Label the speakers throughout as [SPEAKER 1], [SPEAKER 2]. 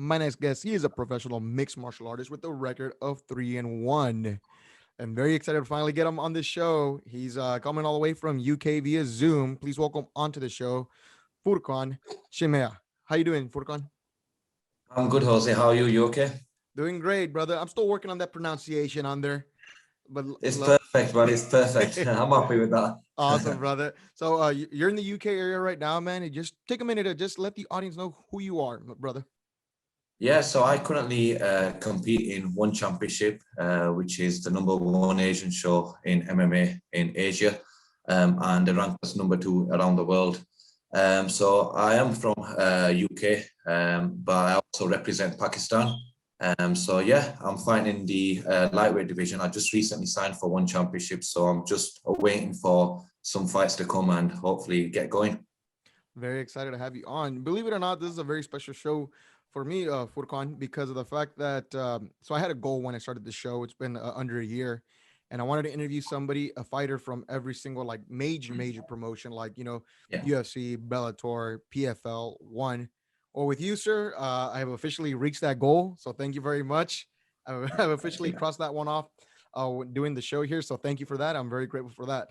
[SPEAKER 1] My next guest, he is a professional mixed martial artist with a record of 3-1. I'm very excited to finally get him on this show. He's coming all the way from UK via Zoom. Please welcome onto the show, Furqan Cheema. How you doing, Furqan?
[SPEAKER 2] I'm good, Jose. How are you? You okay?
[SPEAKER 1] Doing great, brother. I'm still working on that pronunciation on there, but
[SPEAKER 2] It's perfect, man. It's perfect. I'm happy with that.
[SPEAKER 1] awesome, brother. So you're in the UK area right now, man. And just take a minute to just let the audience know who you are, brother.
[SPEAKER 2] Yeah, so I currently compete in One Championship, which is the number one Asian show in MMA in Asia, and the rank is number two around the world. So I am from UK, but I also represent Pakistan. So yeah, I'm fighting in the lightweight division. I just recently signed for One Championship, so I'm just waiting for some fights to come and hopefully get going.
[SPEAKER 1] Very excited to have you on. Believe it or not, this is a very special show for me, Furqan, because of the fact that so I had a goal when I started the show. It's been under a year, and I wanted to interview somebody, a fighter from every single like major promotion, like
[SPEAKER 2] Yeah.
[SPEAKER 1] UFC, Bellator, PFL, One. Or with you, sir, I have officially reached that goal. So thank you very much. I've officially crossed that one off doing the show here. So thank you for that. I'm very grateful for that.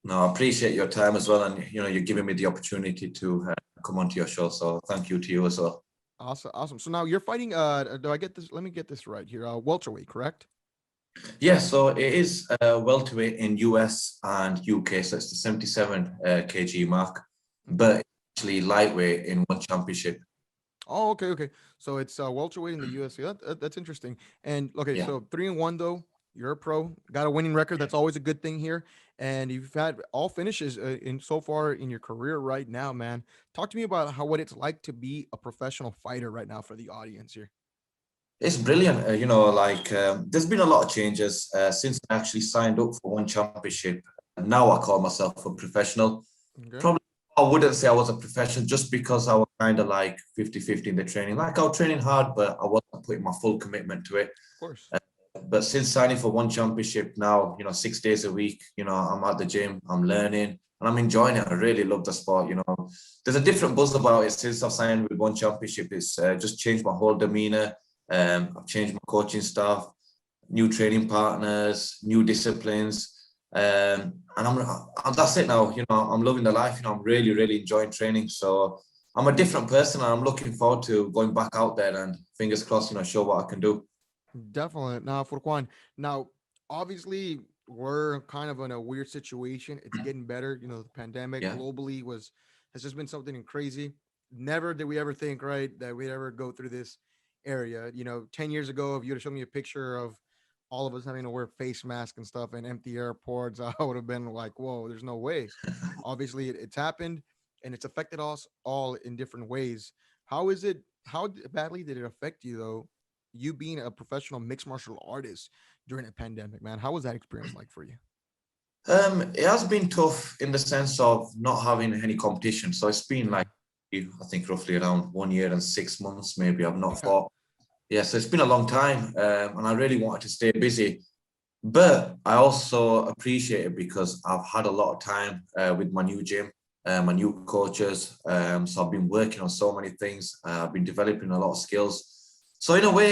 [SPEAKER 2] No, I appreciate your time as well, and you're giving me the opportunity to come onto your show. So thank you to you as well.
[SPEAKER 1] Awesome, awesome. So now you're fighting. Do I get this? Let me get this right here. Welterweight, correct?
[SPEAKER 2] Yeah, so it is welterweight in US and UK, so it's the 77 kg mark,
[SPEAKER 1] Okay.
[SPEAKER 2] but actually lightweight in One Championship.
[SPEAKER 1] Oh, okay, okay. So it's welterweight in the UFC. That's interesting. And okay,
[SPEAKER 2] Yeah.
[SPEAKER 1] so 3-1 though. You're a pro. Got a winning record. That's always a good thing here. And you've had all finishes in so far in your career right now, man. Talk to me about how what it's like to be a professional fighter right now for the audience here.
[SPEAKER 2] It's brilliant. There's been a lot of changes since I actually signed up for One Championship. Now I call myself a professional.
[SPEAKER 1] Okay,
[SPEAKER 2] Probably I wouldn't say I was a professional just because I was kind of like 50-50 in the training. Like I was training hard, but I wasn't putting my full commitment to it.
[SPEAKER 1] of course.
[SPEAKER 2] But since signing for One Championship now, 6 days a week, I'm at the gym, I'm learning, and I'm enjoying it. I really love the sport. There's a different buzz about it since I've signed with One Championship. It's just changed my whole demeanor. I've changed my coaching staff, new training partners, new disciplines. And that's it now. I'm loving the life. I'm really enjoying training. So I'm a different person, and I'm looking forward to going back out there and fingers crossed, show what I can do.
[SPEAKER 1] Definitely. Now, Furqan, now, obviously, we're kind of in a weird situation. It's getting better. The pandemic
[SPEAKER 2] Yeah.
[SPEAKER 1] globally has just been something crazy. Never did we ever think, right, that we'd ever go through this area. 10 years ago, if you would have shown me a picture of all of us having to wear face masks and stuff in empty airports, I would have been like, whoa, there's no way. Obviously, it's happened and it's affected us all in different ways. How is it? How badly did it affect you, though? You being a professional mixed martial artist during a pandemic, man. How was that experience like for you?
[SPEAKER 2] It has been tough in the sense of not having any competition. So it's been
[SPEAKER 1] Yeah.
[SPEAKER 2] like, I think roughly around 1 year and 6 months, maybe I've not
[SPEAKER 1] Yeah.
[SPEAKER 2] fought. Yeah, so it's been a long time, and I really wanted to stay busy. But I also appreciate it because I've had a lot of time with my new gym, my new coaches. So I've been working on so many things. I've been developing a lot of skills. So in a way,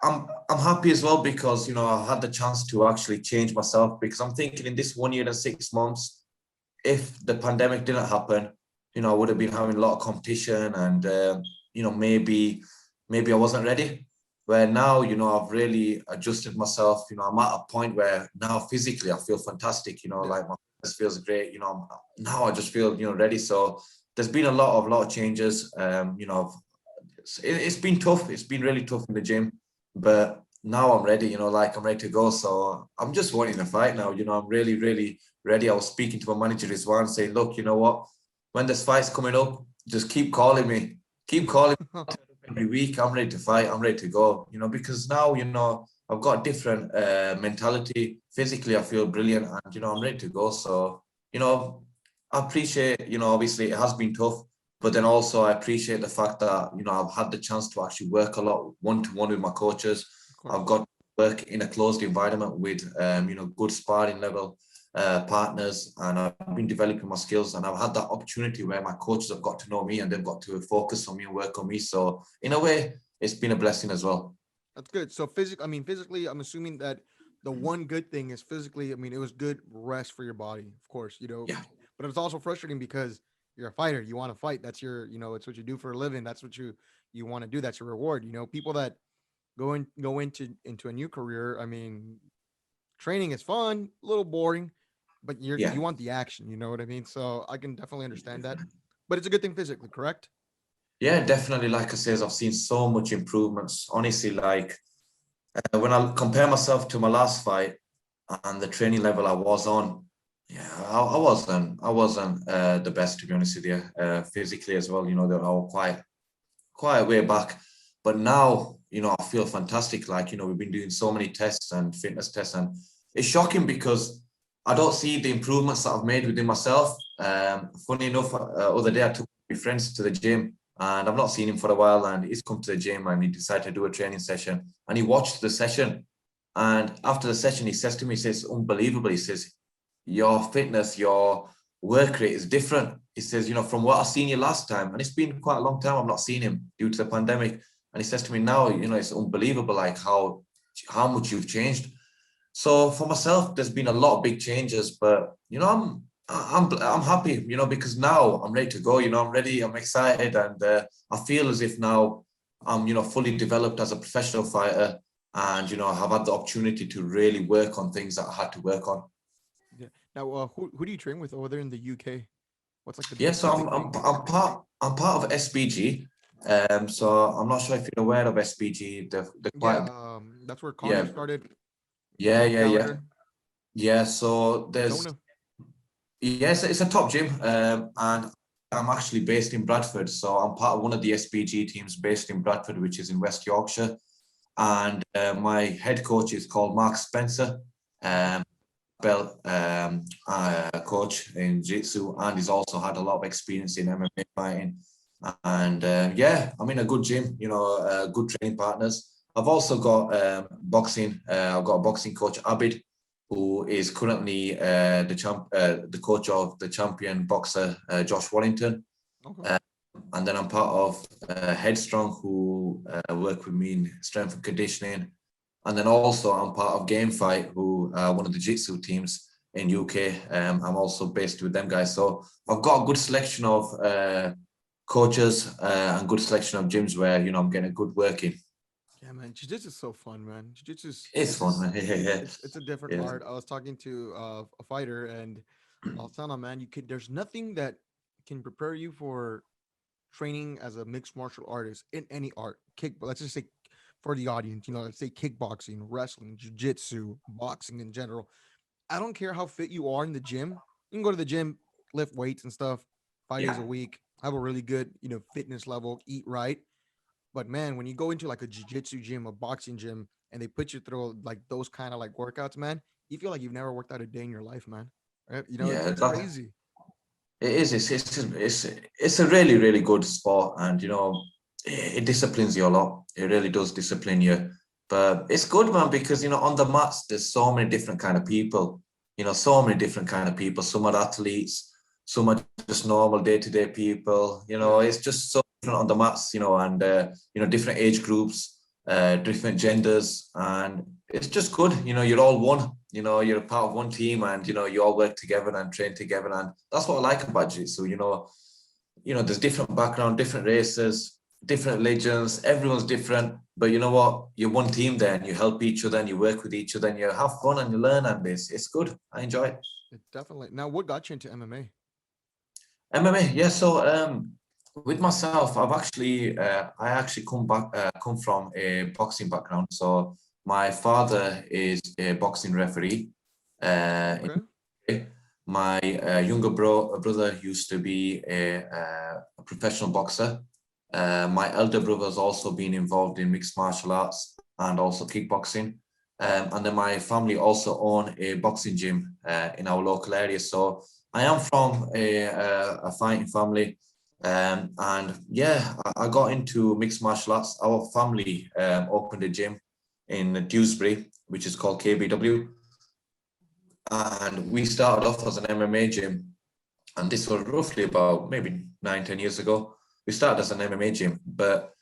[SPEAKER 2] I'm happy as well because I had the chance to actually change myself because I'm thinking in this 1 year and 6 months, if the pandemic didn't happen, I would have been having a lot of competition and maybe I wasn't ready. Where now, I've really adjusted myself. I'm at a point where now physically I feel fantastic.
[SPEAKER 1] Yeah.
[SPEAKER 2] Like my fitness feels great. Now I just feel ready. So there's been a lot of changes. It's been tough. It's been really tough in the gym, but now I'm ready. Like I'm ready to go. So I'm just wanting to fight now. I'm really ready. I was speaking to my manager as well and saying, look, you know what? When this fight's coming up, just keep calling me. Keep calling me every week. I'm ready to fight. I'm ready to go. Because now I've got a different mentality. Physically, I feel brilliant, and I'm ready to go. So I appreciate. Obviously, it has been tough. But then also I appreciate the fact that, I've had the chance to actually work a lot one-to-one with my coaches.
[SPEAKER 1] Of course.
[SPEAKER 2] I've got to work in a closed environment with, good sparring level. partners, and I've been developing my skills, and I've had that opportunity where my coaches have got to know me and they've got to focus on me and work on me. So in a way, it's been a blessing as well.
[SPEAKER 1] That's good. So physically, I'm assuming that the one good thing is physically. I mean, it was good rest for your body, of course,
[SPEAKER 2] Yeah,
[SPEAKER 1] but it's also frustrating because you're a fighter. You want to fight. That's your, it's what you do for a living. That's what you want to do. That's your reward. People that go into a new career. I mean, training is fun, a little boring, but
[SPEAKER 2] yeah.
[SPEAKER 1] you want the action. You know what I mean? So I can definitely understand that. But it's a good thing physically, correct?
[SPEAKER 2] Yeah, definitely. Like I says, I've seen so much improvements. Honestly, like when I compare myself to my last fight and the training level I was on, yeah, I wasn't the best, to be honest with you. Physically as well, that I was quite a way back. But now, I feel fantastic. Like, we've been doing so many tests and fitness tests, and it's shocking because I don't see the improvements that I've made within myself. Funny enough, other day I took my friends to the gym, and I've not seen him for a while, and he's come to the gym and he decided to do a training session, and he watched the session. And after the session, he says to me, he says, unbelievable. He says, your fitness, your work rate is different. He says, from what I seen you last time, and it's been quite a long time I've not seen him due to the pandemic. And he says to me now, it's unbelievable, like how much you've changed. So for myself, there's been a lot of big changes, but I'm happy, because now I'm ready to go. I'm ready, I'm excited, and I feel as if now I'm fully developed as a professional fighter, and have had the opportunity to really work on things that I had to work on.
[SPEAKER 1] Yeah. Now, who do you train with over there in the UK? What's like
[SPEAKER 2] Yeah, so
[SPEAKER 1] the
[SPEAKER 2] I'm
[SPEAKER 1] big
[SPEAKER 2] I'm,
[SPEAKER 1] thing?
[SPEAKER 2] I'm part I'm part of SBG. So I'm not sure if you're aware of SBG. They're
[SPEAKER 1] Yeah,
[SPEAKER 2] quite,
[SPEAKER 1] that's where Connor
[SPEAKER 2] yeah,
[SPEAKER 1] started.
[SPEAKER 2] yeah, yeah, yeah,
[SPEAKER 1] Gallagher,
[SPEAKER 2] yeah. So there's,
[SPEAKER 1] Daytona.
[SPEAKER 2] yes, it's a top gym, and I'm actually based in Bradford. So I'm part of one of the SBG teams based in Bradford, which is in West Yorkshire. And my head coach is called Mark Spencer.
[SPEAKER 1] Okay.
[SPEAKER 2] Belt coach in jiu-jitsu, and he's also had a lot of experience in MMA fighting. And yeah, I'm in a good gym, good training partners. I've also got boxing. I've got a boxing coach, Abid, who is currently the coach of the champion boxer Josh Wallington.
[SPEAKER 1] Okay.
[SPEAKER 2] Uh, and then I'm part of Headstrong, who work with me in strength and conditioning. And then also I'm part of Game Fight, who are one of the jiu-jitsu teams in UK. I'm also based with them guys. So I've got a good selection of coaches and good selection of gyms where, I'm getting a good work in.
[SPEAKER 1] Yeah, man. Jiu-jitsu is so fun, man. Jiu-jitsu
[SPEAKER 2] It's fun, man. Yeah,
[SPEAKER 1] it's a different
[SPEAKER 2] yeah,
[SPEAKER 1] art. I was talking to a fighter, and I was telling him, man, there's nothing that can prepare you for training as a mixed martial artist in any art. Let's just say for the audience, let's say kickboxing, wrestling, jiu-jitsu, boxing in general. I don't care how fit you are in the gym. You can go to the gym, lift weights and stuff 5 days a
[SPEAKER 2] yeah,
[SPEAKER 1] week, have a really good, fitness level, eat right. But man, when you go into like a jiu-jitsu gym, a boxing gym, and they put you through like those kind of like workouts, man, you feel like you've never worked out a day in your life, man. Right?
[SPEAKER 2] yeah.
[SPEAKER 1] It's crazy.
[SPEAKER 2] It is. It's a really, really good sport, and it disciplines you a lot. It really does discipline you. But it's good, man, because on the mats there's so many different kind of people. So many different kind of people. Some are athletes, some are just normal day-to-day people.
[SPEAKER 1] Yeah.
[SPEAKER 2] It's just so different on the mats. And different age groups, different genders, and it's just good. You're all one. You're a part of one team, and you all work together and train together, and that's what I like about jiu-jitsu. There's different background, different races, different religions. Everyone's different, but you know what? You're one team there, and you help each other, and you work with each other, and you have fun, and you learn, and it's good. I enjoy it.
[SPEAKER 1] It definitely. Now, what got you into MMA?
[SPEAKER 2] MMA, yeah. So with myself, I actually come from a boxing background. So my father is a boxing referee. In
[SPEAKER 1] Okay.
[SPEAKER 2] my younger brother used to be a professional boxer. My elder brother has also been involved in mixed martial arts and also kickboxing. And then my family also own a boxing gym in our local area. So I am from a fighting family. And yeah, I got into mixed martial arts. Our family opened a gym in Dewsbury, which is called KBW. and we started off as an MMA gym, and this was roughly about maybe 9-10 years ago. We started as an MMA gym, but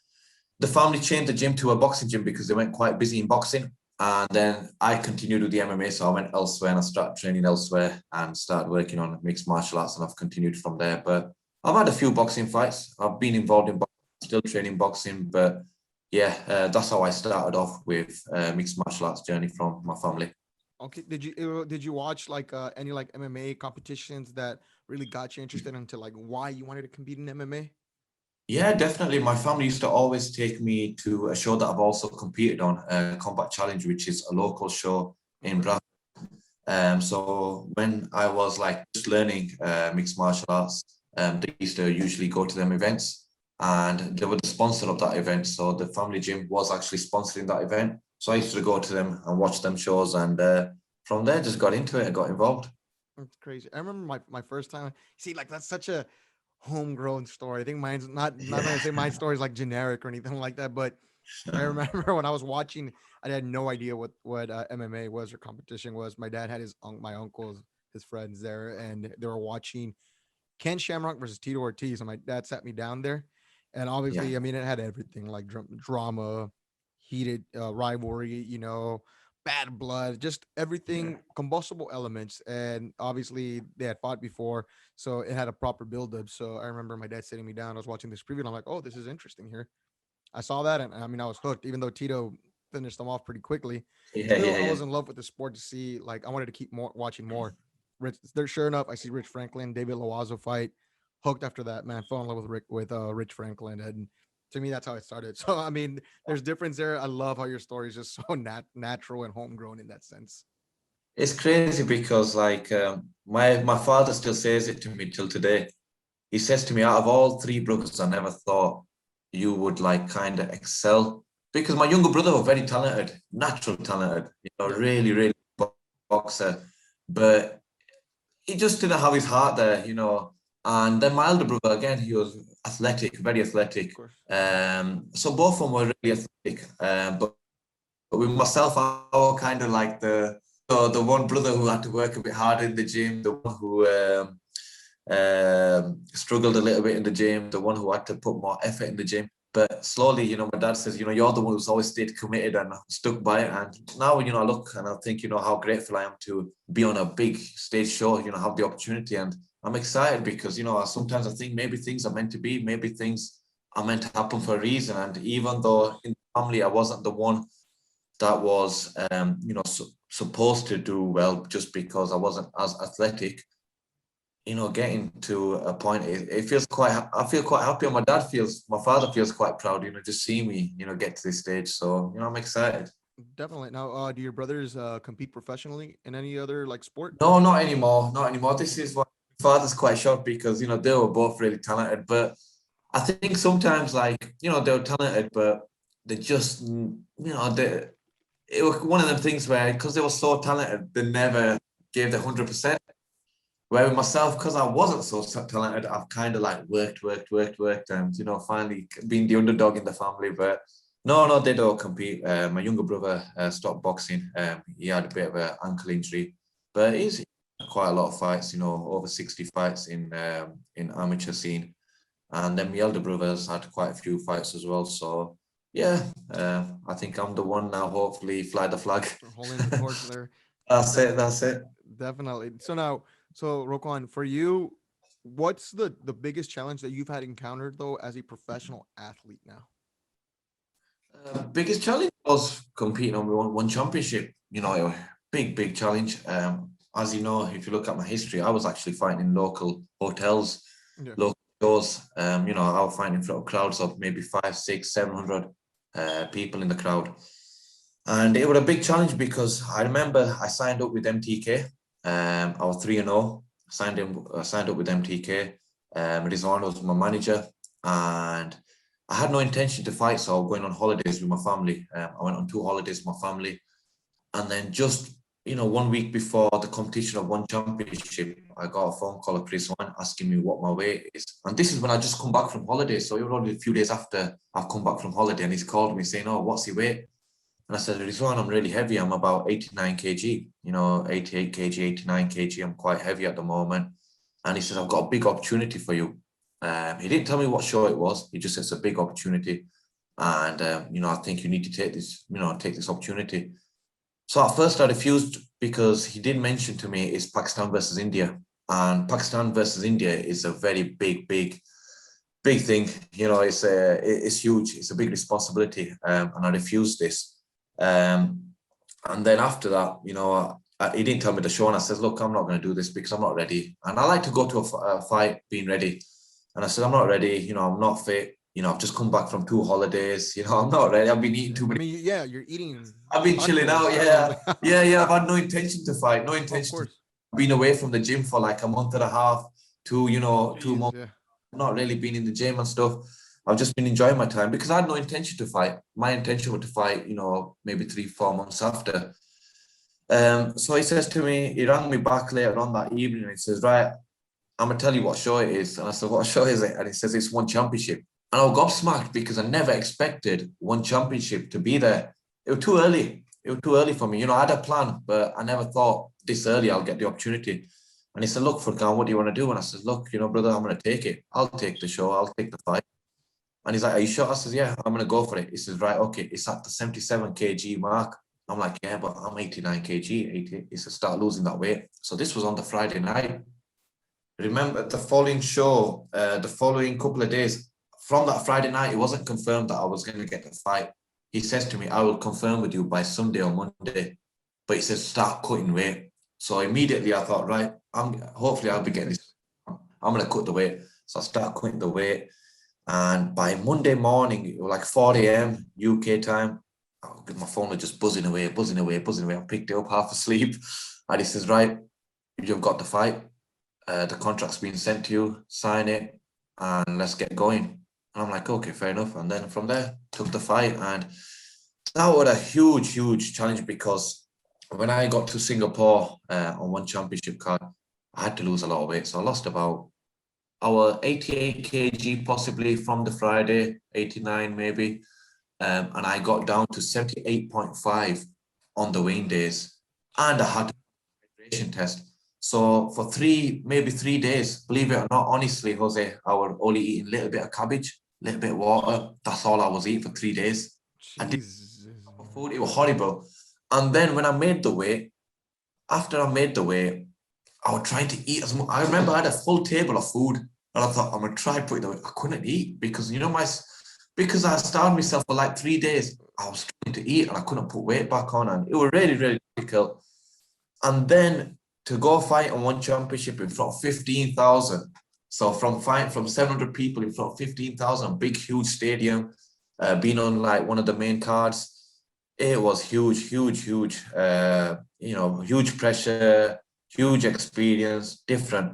[SPEAKER 2] the family changed the gym to a boxing gym because they went quite busy in boxing. And then I continued with the MMA, so I went elsewhere and I started training elsewhere and started working on mixed martial arts, and I've continued from there. But I've had a few boxing fights. I've been involved in boxing, still training boxing, but yeah, that's how I started off with mixed martial arts journey from my family.
[SPEAKER 1] Okay, did you watch like any like MMA competitions that really got you interested into like why you wanted to compete in MMA?
[SPEAKER 2] Yeah, definitely. My family used to always take me to a show that I've also competed on, Combat Challenge, which is a local show in
[SPEAKER 1] Okay.
[SPEAKER 2] Bradford. So when I was like just learning mixed martial arts, they used to usually go to them events, and they were the sponsor of that event. So the family gym was actually sponsoring that event. So I used to go to them and watch them shows, and from there just got into it and got involved.
[SPEAKER 1] That's crazy. I remember my first time. See, like that's such a homegrown story. I think mine's not
[SPEAKER 2] Yeah.
[SPEAKER 1] gonna say my story is like generic or anything like that, but I remember when I was watching, I had no idea what MMA was or competition was. My dad had my uncles, his friends there, and they were watching Ken Shamrock versus Tito Ortiz. And my dad sat me down there, and
[SPEAKER 2] Yeah.
[SPEAKER 1] obviously, I mean, it had everything like drama, heated rivalry, bad blood, just
[SPEAKER 2] Yeah.
[SPEAKER 1] everything, combustible elements. And obviously, they had fought before, so it had a proper build up. So I remember my dad sitting me down. I was watching this preview, and I'm like, oh, this is interesting here. I saw that, and I mean, I was hooked. Even though Tito finished them off pretty quickly,
[SPEAKER 2] Yeah.
[SPEAKER 1] still,
[SPEAKER 2] Yeah.
[SPEAKER 1] I
[SPEAKER 2] Yeah.
[SPEAKER 1] was in love with the sport to see. Like, I wanted to keep watching more. There, sure enough, I see Rich Franklin, David Loazo fight. Hooked after that, man. Fell in love with Rich Franklin, and to me, that's how it started. So, I mean, there's difference there. I love how your story is just so natural and homegrown in that sense.
[SPEAKER 2] It's crazy because like my father still says it to me till today. He says to me, out of all three brothers, I never thought you would like kind of excel, because my younger brother was very talented, natural talented,
[SPEAKER 1] Yeah,
[SPEAKER 2] really, really boxer, but he just didn't have his heart there. And then my elder brother, again, he was athletic, very athletic.
[SPEAKER 1] of course.
[SPEAKER 2] So both of them were really athletic. But with myself, I was kind of like the one brother who had to work a bit harder in the gym, the one who struggled a little bit in the gym, the one who had to put more effort in the gym. But slowly, my dad says, you're the one who's always stayed committed and stuck by it. And now, I look and I think, how grateful I am to be on a big stage show, have the opportunity. And I'm excited because, sometimes I think maybe things are meant to be, maybe things are meant to happen for a reason. And even though in the family, I wasn't the one that was, supposed to do well just because I wasn't as athletic, getting to a point, it feels I feel quite happy. And my father feels quite proud, just seeing me, get to this stage. So, I'm excited.
[SPEAKER 1] Definitely. Now, do your brothers compete professionally in any other like sport?
[SPEAKER 2] No, not anymore. Not anymore. This is what my father's quite shocked because, they were both really talented. But I think sometimes, like, they were talented, but they just, it was one of them things where, because they were so talented, they never gave the 100%. Where with myself, because I wasn't so talented, I've kind of like worked, and finally being the underdog in the family. But no, they don't compete. My younger brother stopped boxing. He had a bit of an ankle injury, but he's quite a lot of fights. Over 60 fights in amateur scene, and then my elder brothers had quite a few fights as well. So yeah, I think I'm the one now. Hopefully, fly the flag.
[SPEAKER 1] Holding the torch there.
[SPEAKER 2] That's
[SPEAKER 1] De-
[SPEAKER 2] it. That's it.
[SPEAKER 1] Definitely. So now, so Roquan, for you, what's the biggest challenge that you've had encountered though as a professional athlete now?
[SPEAKER 2] Biggest challenge was competing on one championship. A big challenge. As you know, if you look at my history, I was actually fighting in local hotels,
[SPEAKER 1] Yeah.
[SPEAKER 2] local shows. I was fighting in front of crowds of maybe 5, 6, 700 people in the crowd. And it was a big challenge because I remember I signed up with MTK. I was 3-0. Signed up with MTK. Rizwan was my manager, and I had no intention to fight, so I was going on holidays with my family. I went on 2 holidays with my family, and then just 1 week before the competition of One Championship, I got a phone call of Chris One asking me what my weight is. And this is when I just come back from holiday, so it was only a few days after I've come back from holiday, and he's called me saying, "Oh, what's your weight?" And I said, Rizwan, I'm really heavy. I'm about 89 kg, 88 kg, 89 kg. I'm quite heavy at the moment. And he says, I've got a big opportunity for you. He didn't tell me what show it was. He just said it's a big opportunity. And, I think you need to take this opportunity. So at first I refused because he did mention to me it's Pakistan versus India. And Pakistan versus India is a very big thing. It's huge. It's a big responsibility. And I refused this. And then after that, he didn't tell me the show, and I said, look, I'm not going to do this because I'm not ready. And I like to go to a fight being ready. And I said, I'm not ready. I'm not fit. I've just come back from 2 holidays. I'm not ready. I've been eating too many.
[SPEAKER 1] Yeah, you're eating.
[SPEAKER 2] I've been chilling out. Yeah. Yeah. I've had no intention to fight. No intention.
[SPEAKER 1] Of course.
[SPEAKER 2] I've been away from the gym for like a month and a half to, 2 months.
[SPEAKER 1] Yeah.
[SPEAKER 2] Not really been in the gym and stuff. I've just been enjoying my time because I had no intention to fight. My intention was to fight, maybe 3-4 months after. So he says to me, he rang me back later on that evening and he says, right, I'm going to tell you what show it is. And I said, what show is it? And he says, it's One Championship. And I was gobsmacked because I never expected One Championship to be there. It was too early. It was too early for me. I had a plan, but I never thought this early I'll get the opportunity. And he said, look, Furqan, what do you want to do? And I said, look, brother, I'm going to take it. I'll take the show. I'll take the fight. And he's like, are you sure? I said, yeah, I'm going to go for it. He says, right, okay. It's at the 77 kg mark. I'm like, yeah, but I'm 89 kg. 80. He said, start losing that weight. So this was on the Friday night. Remember the following show, the following couple of days, from that Friday night, it wasn't confirmed that I was going to get the fight. He says to me, I will confirm with you by Sunday or Monday. But he says, start cutting weight. So immediately I thought, right, hopefully I'll be getting this. I'm going to cut the weight. So I start cutting the weight. And by Monday morning, it was like 4 a.m. UK time, my phone was just buzzing away. I picked it up half asleep. And he says, right, you've got the fight. The contract's been sent to you. Sign it and let's get going. And I'm like, okay, fair enough. And then from there, took the fight. And that was a huge challenge because when I got to Singapore on One Championship card, I had to lose a lot of weight. So I lost about 88 kg possibly from the Friday, 89 maybe. And I got down to 78.5 on the weighing days. And I had a hydration test. So for maybe 3 days, believe it or not, honestly, Jose, I was only eating a little bit of cabbage, a little bit of water. That's all I was eating for 3 days. I didn't eat food. It was horrible. And then when I made the weight, after I made the weight, I was trying to eat as much. I remember I had a full table of food and I thought, I'm going to try putting it away. I couldn't eat because, because I starved myself for like 3 days, I was trying to eat and I couldn't put weight back on. And it was really difficult. And then to go fight on One Championship in front of 15,000. So from 700 people in front of 15,000, big, huge stadium, being on like one of the main cards, it was huge, huge pressure, huge experience, different.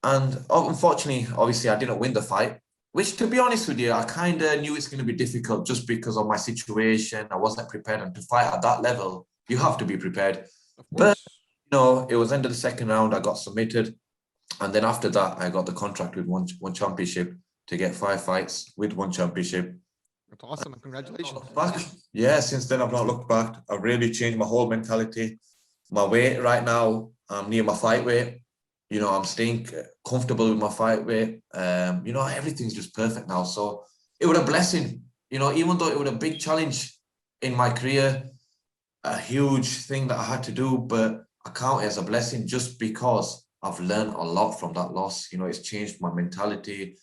[SPEAKER 2] And unfortunately, obviously, I didn't win the fight, which, to be honest with you, I kind of knew it's going to be difficult just because of my situation. I wasn't prepared. And to fight at that level, you have to be prepared. But, it was end of the second round. I got submitted. And then after that, I got the contract with One Championship to get 5 fights with One Championship.
[SPEAKER 1] That's awesome. Congratulations.
[SPEAKER 2] Back. Yeah, since then, I've not looked back. I've really changed my whole mentality. My weight right now, I'm near my fight weight. I'm staying comfortable with my fight weight. Everything's just perfect now. So it was a blessing, even though it was a big challenge in my career, a huge thing that I had to do, but I count it as a blessing just because I've learned a lot from that loss. It's changed my mentality,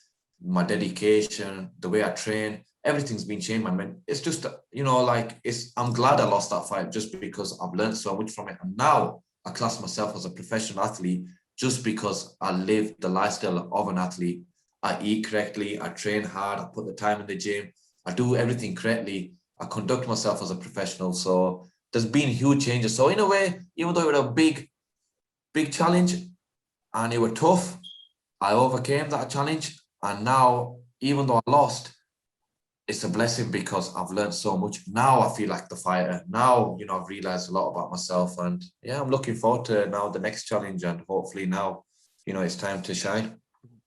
[SPEAKER 2] my dedication, the way I train. Everything's been changed. It's just, I'm glad I lost that fight just because I've learned so much from it. And now I class myself as a professional athlete just because I live the lifestyle of an athlete. I eat correctly, I train hard, I put the time in the gym, I do everything correctly. I conduct myself as a professional. So there's been huge changes. So in a way, even though it was a big challenge and it was tough, I overcame that challenge. And now, even though I lost, it's a blessing because I've learned so much. Now I feel like the fighter. Now, I've realized a lot about myself. And yeah, I'm looking forward to now the next challenge. And hopefully now, it's time to shine.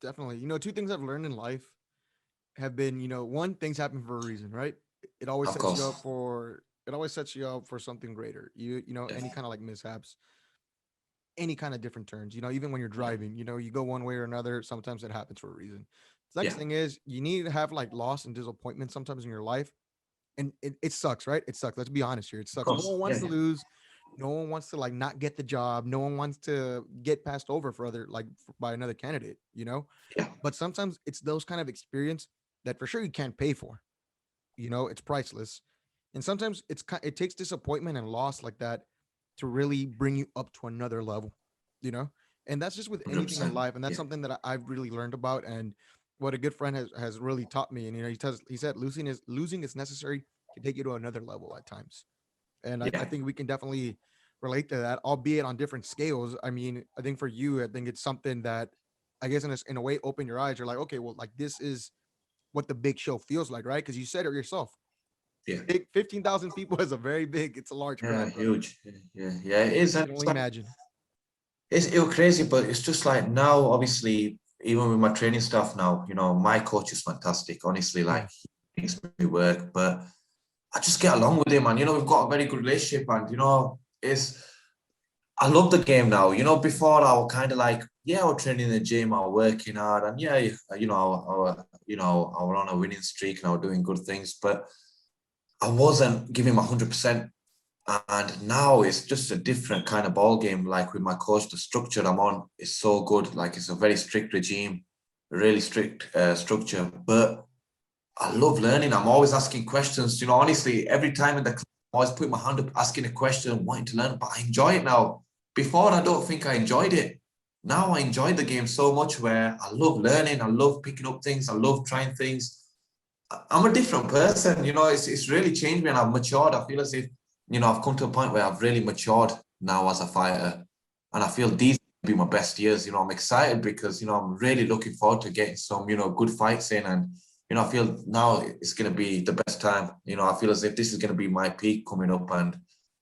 [SPEAKER 1] Definitely. 2 things I've learned in life have been, one, things happen for a reason, right? It always
[SPEAKER 2] Of
[SPEAKER 1] sets you
[SPEAKER 2] course.
[SPEAKER 1] up for it always sets you up for something greater. You know,
[SPEAKER 2] Yeah,
[SPEAKER 1] any kind of like mishaps, any kind of different turns, you know, even when you're
[SPEAKER 2] yeah,
[SPEAKER 1] driving, you know, you go one way or another, sometimes it happens for a reason. The next
[SPEAKER 2] yeah,
[SPEAKER 1] thing is you need to have like loss and disappointment sometimes in your life. And it sucks, right? It sucks. Let's be honest here. It
[SPEAKER 2] of
[SPEAKER 1] sucks. No
[SPEAKER 2] course.
[SPEAKER 1] one
[SPEAKER 2] Yeah,
[SPEAKER 1] wants to
[SPEAKER 2] yeah,
[SPEAKER 1] lose. No one wants to like not get the job. No one wants to get passed over for other by another candidate, you know?
[SPEAKER 2] yeah,
[SPEAKER 1] But sometimes it's those kind of experience that for sure you can't pay for. You know, it's priceless. And sometimes it takes disappointment and loss like that to really bring you up to another level, you know? And that's just with anything in
[SPEAKER 2] 100%.
[SPEAKER 1] life. And that's
[SPEAKER 2] Yeah,
[SPEAKER 1] something that I've really learned about. And what a good friend has really taught me. And you know, he said losing is necessary to take you to another level at times. And I
[SPEAKER 2] yeah,
[SPEAKER 1] think we can definitely relate to that, albeit on different scales. I mean, I think for you, I think it's something that I guess in a way open your eyes. You're like, okay, well, like this is what the big show feels like, right? Because you said it yourself.
[SPEAKER 2] yeah,
[SPEAKER 1] Big 15,000 people is a very big. It's a large
[SPEAKER 2] yeah,
[SPEAKER 1] crowd, brother.
[SPEAKER 2] huge. Yeah, yeah, yeah, it
[SPEAKER 1] I
[SPEAKER 2] is. And
[SPEAKER 1] can
[SPEAKER 2] it's
[SPEAKER 1] only
[SPEAKER 2] like,
[SPEAKER 1] imagine.
[SPEAKER 2] it was crazy, but it's just like now, obviously, even with my training stuff now, my coach is fantastic. Honestly,
[SPEAKER 1] Yeah,
[SPEAKER 2] like he makes me work, but I just get along with him, and we've got a very good relationship, and it's I love the game now. Before I was kind of like, yeah, I was training in the gym, I was working hard, and yeah, I was on a winning streak and I was doing good things, but I wasn't giving my 100%. And now it's just a different kind of ball game. Like with my coach, the structure I'm on is so good. Like it's a very strict regime, really strict structure. But I love learning. I'm always asking questions. Honestly, every time in the class, I always put my hand up, asking a question, wanting to learn. But I enjoy it now. Before, I don't think I enjoyed it. Now I enjoy the game so much where I love learning. I love picking up things. I love trying things. I'm a different person. It's really changed me and I've matured. I feel as if, I've come to a point where I've really matured now as a fighter. And I feel these will be my best years. I'm excited because, I'm really looking forward to getting some, good fights in. And, I feel now it's going to be the best time. I feel as if this is going to be my peak coming up and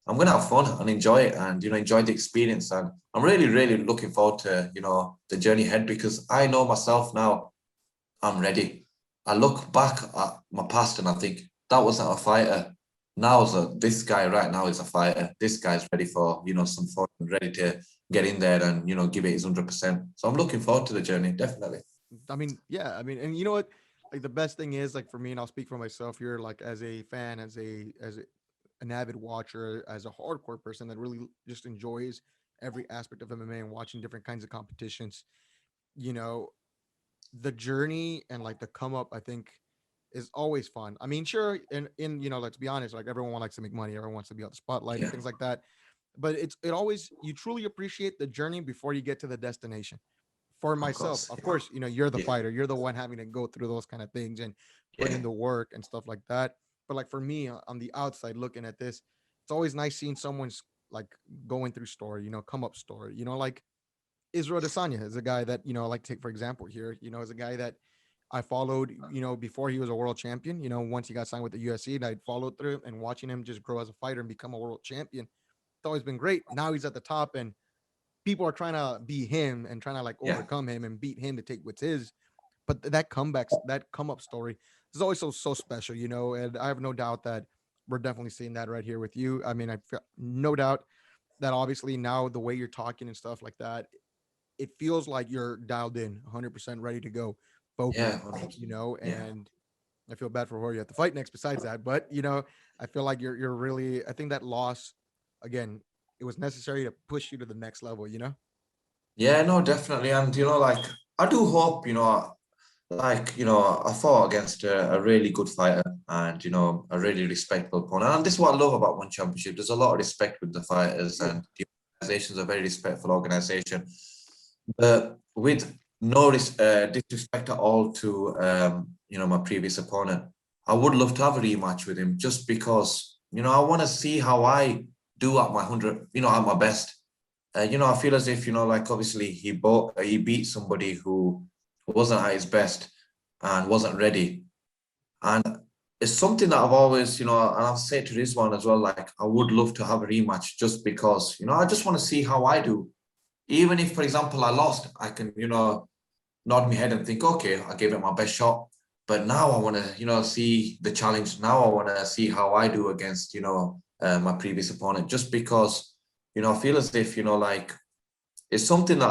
[SPEAKER 2] I'm going to have fun and enjoy it and, enjoy the experience. And I'm really, really looking forward to, the journey ahead because I know myself now I'm ready. I look back at my past and I think that wasn't a fighter. Now, this guy right now is a fighter. This guy's ready for some fun, ready to get in there and give it his 100%. So I'm looking forward to the journey, definitely.
[SPEAKER 1] I mean, yeah, I mean, and you know what? Like the best thing is like for me, and I'll speak for myself here. Like as a fan, an avid watcher, as a hardcore person that really just enjoys every aspect of MMA and watching different kinds of competitions. You know, the journey and like the come up, I think, is always fun. I mean, sure, in you know, let's be honest, like everyone likes to make money, everyone wants to be on the spotlight and
[SPEAKER 2] Yeah,
[SPEAKER 1] things like that. But it always you truly appreciate the journey before you get to the destination. For
[SPEAKER 2] of
[SPEAKER 1] myself,
[SPEAKER 2] course.
[SPEAKER 1] of course, you know, you're the
[SPEAKER 2] Yeah,
[SPEAKER 1] fighter, you're the one having to go through those kind of things and put
[SPEAKER 2] yeah,
[SPEAKER 1] in the work and stuff like that. But like for me, on the outside looking at this, it's always nice seeing someone's like going through story, you know, come up story, you know, like Israel Adesanya is a guy that, you know, I like to take for example here, you know, is a guy that I followed, you know, before he was a world champion, you know, once he got signed with the UFC and I followed through and watching him just grow as a fighter and become a world champion. It's always been great. Now he's at the top and people are trying to be him and trying to like
[SPEAKER 2] yeah,
[SPEAKER 1] overcome him and beat him to take what's his. But that comebacks, that come up story is always so special, you know. And I have no doubt that we're definitely seeing that right here with you. I mean, I feel no doubt that obviously now the way you're talking and stuff like that, it feels like you're dialed in, 100% ready to go,
[SPEAKER 2] yeah,
[SPEAKER 1] focused, you
[SPEAKER 2] 100%.
[SPEAKER 1] know.
[SPEAKER 2] Yeah.
[SPEAKER 1] And I feel bad for who you have to fight next. Besides that, but you know, I feel like you're really. I think that loss, again, it was necessary to push you to the next level. You know.
[SPEAKER 2] Yeah, no, definitely. And, like, I do hope, like, I fought against a really good fighter and, a really respectable opponent. And this is what I love about One Championship. There's a lot of respect with the fighters
[SPEAKER 1] Yeah.
[SPEAKER 2] and the organization is a very respectful organization. But with no disrespect at all to, my previous opponent, I would love to have a rematch with him just because, I want to see how I do at my 100, at my best. I feel as if, like obviously he beat somebody who wasn't at his best and wasn't ready. And it's something that I've always, and I've said to this one as well, like I would love to have a rematch just because, I just want to see how I do. Even if, for example, I lost, I can, nod my head and think, okay, I gave it my best shot. But now I want to, see the challenge. Now I want to see how I do against, my previous opponent, just because, I feel as if, like it's something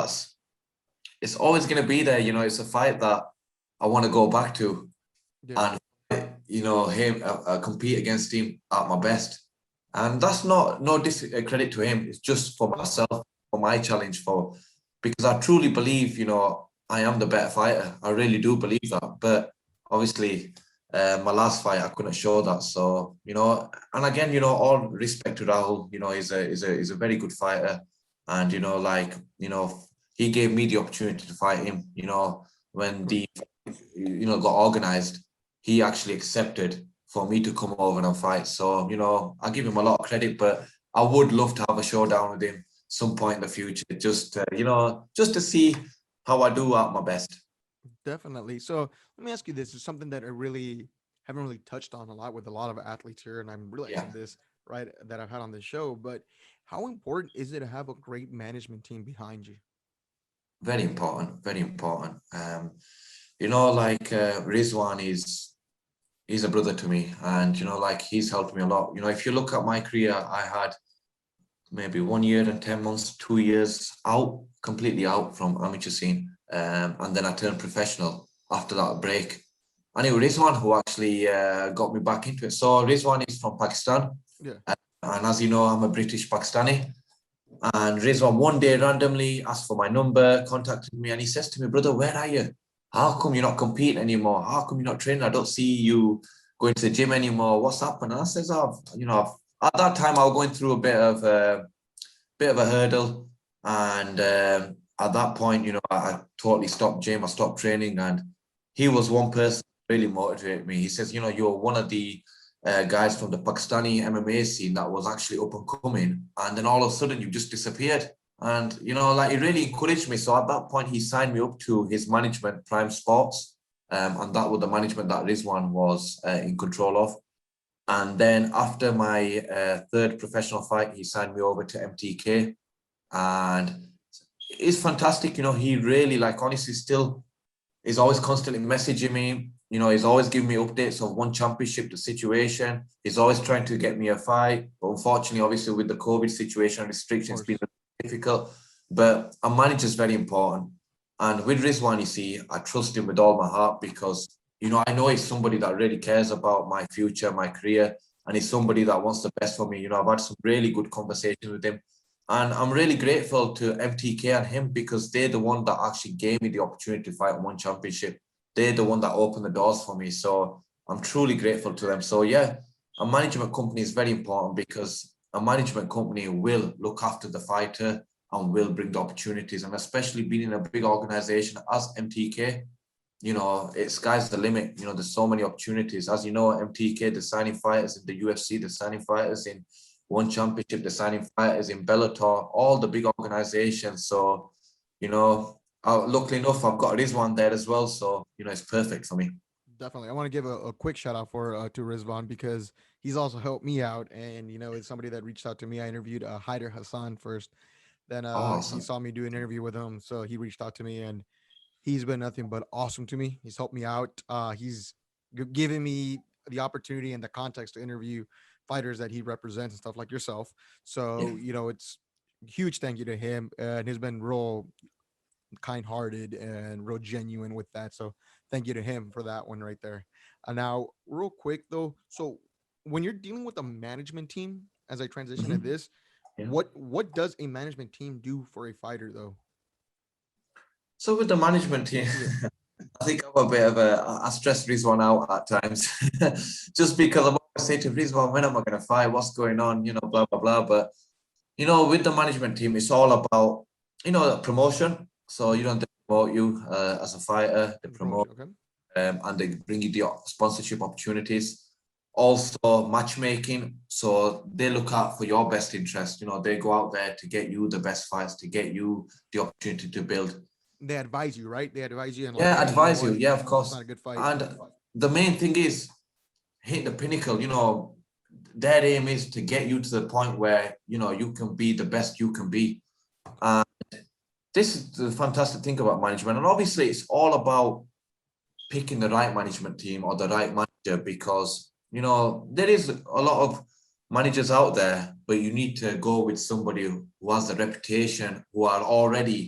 [SPEAKER 2] it's always going to be there. It's a fight that I want to go back to
[SPEAKER 1] Yeah.
[SPEAKER 2] and, compete against him at my best. And that's not no credit to him. It's just for myself, for my challenge, because I truly believe, I am the better fighter. I really do believe that. But obviously, my last fight, I couldn't show that. So, and again, all respect to Rahul, he's a very good fighter. And, he gave me the opportunity to fight him, when the, got organized, he actually accepted for me to come over and fight. So, I give him a lot of credit, but I would love to have a showdown with him some point in the future, just just to see how I do at my best.
[SPEAKER 1] Definitely. So let me ask you this. It's something that I really haven't really touched on a lot with a lot of athletes here, and I'm
[SPEAKER 2] Yeah,
[SPEAKER 1] realizing this right that I've had on the show. But how important is it to have a great management team behind you?
[SPEAKER 2] very important, very important. Like Rizwan he's a brother to me, and like he's helped me a lot. If you look at my career, I had maybe 1 year and 10 months, 2 years out, completely out from amateur scene, and then I turned professional after that break. And it was Rizwan who actually got me back into it. So Rizwan is from Pakistan,
[SPEAKER 1] Yeah.
[SPEAKER 2] and as you know, I'm a British Pakistani. And Rizwan one day randomly asked for my number, contacted me, and he says to me, "Brother, where are you? How come you're not competing anymore? How come you're not training? I don't see you going to the gym anymore. What's happened?" And I says, at that time I was going through a bit of a hurdle, and at that point, I totally stopped gym. I stopped training, and he was one person who really motivated me. He says, "You're one of the guys from the Pakistani MMA scene that was actually up and coming, and then all of a sudden you just disappeared." And like it really encouraged me. So at that point, he signed me up to his management, Prime Sports, and that was the management that Rizwan was in control of. And then after my third professional fight, he signed me over to MTK, and it's fantastic. He really, like, honestly, still is always constantly messaging me. He's always giving me updates of One Championship, the situation. He's always trying to get me a fight. But unfortunately, obviously, with the COVID situation,
[SPEAKER 1] Of
[SPEAKER 2] restrictions, it's been
[SPEAKER 1] course.
[SPEAKER 2] difficult. But a manager is very important. And with Rizwan, you see, I trust him with all my heart because, I know he's somebody that really cares about my future, my career, and he's somebody that wants the best for me. I've had some really good conversations with him. And I'm really grateful to MTK and him because they're the one that actually gave me the opportunity to fight One Championship. They're the one that opened the doors for me. So I'm truly grateful to them. So yeah, a management company is very important because a management company will look after the fighter and will bring the opportunities. And especially being in a big organization as MTK, it's sky's the limit. There's so many opportunities. As you know, MTK, they're signing fighters in the UFC, they're signing fighters in One Championship, they're signing fighters in Bellator, all the big organizations. So, luckily enough, I've got Rizwan there as well. So, it's perfect for me.
[SPEAKER 1] Definitely. I want to give a quick shout out for to Rizvan because he's also helped me out, and it's somebody that reached out to me. I interviewed Hyder Hassan first, then he
[SPEAKER 2] Awesome.
[SPEAKER 1] saw me do an interview with him, so he reached out to me, and he's been nothing but awesome to me. He's helped me out. He's given me the opportunity and the context to interview fighters that he represents and stuff like yourself.
[SPEAKER 2] Yeah.
[SPEAKER 1] So it's huge thank you to him, and he's been real kind-hearted and real genuine with that. So thank you to him for that one right there. Now, real quick though, so when you're dealing with a management team, as I transition to
[SPEAKER 2] Mhm.
[SPEAKER 1] this,
[SPEAKER 2] Yeah.
[SPEAKER 1] what does a management team do for a fighter though?
[SPEAKER 2] So with the management team,
[SPEAKER 1] Yeah,
[SPEAKER 2] I think I'm a bit of I stress Rizwan out at times, just because I'm always saying to Rizwan, when am I going to fight? What's going on? Blah blah blah. But with the management team, it's all about promotion. So they promote you as a fighter, they
[SPEAKER 1] the
[SPEAKER 2] promote
[SPEAKER 1] promotion. Okay,
[SPEAKER 2] and they bring you the sponsorship opportunities. Also matchmaking, so they look out for your best interest. They go out there to get you the best fights, to get you the opportunity to build.
[SPEAKER 1] they advise you, right? They advise you and like,
[SPEAKER 2] Yeah,
[SPEAKER 1] hey, you know
[SPEAKER 2] advise you.
[SPEAKER 1] what,
[SPEAKER 2] Yeah, of
[SPEAKER 1] it's
[SPEAKER 2] course.
[SPEAKER 1] not a good fight.
[SPEAKER 2] And the main thing is hit the pinnacle. Their aim is to get you to the point where you can be the best you can be. And this is the fantastic thing about management. And obviously, it's all about picking the right management team or the right manager, because there is a lot of managers out there, but you need to go with somebody who has a reputation, who are already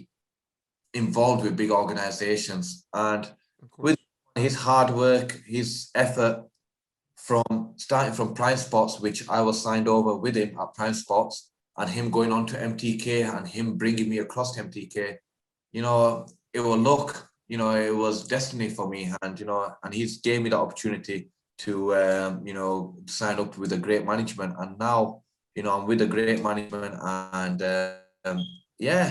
[SPEAKER 2] involved with big organizations. And
[SPEAKER 1] Of
[SPEAKER 2] with
[SPEAKER 1] course.
[SPEAKER 2] his hard work, his effort, from starting from Prime Spots, which I was signed over with him at Prime Spots, and him going on to MTK and him bringing me across to MTK, it was luck, it was destiny for me. And, and he's gave me the opportunity to, sign up with a great management. And now, I'm with a great management. And yeah,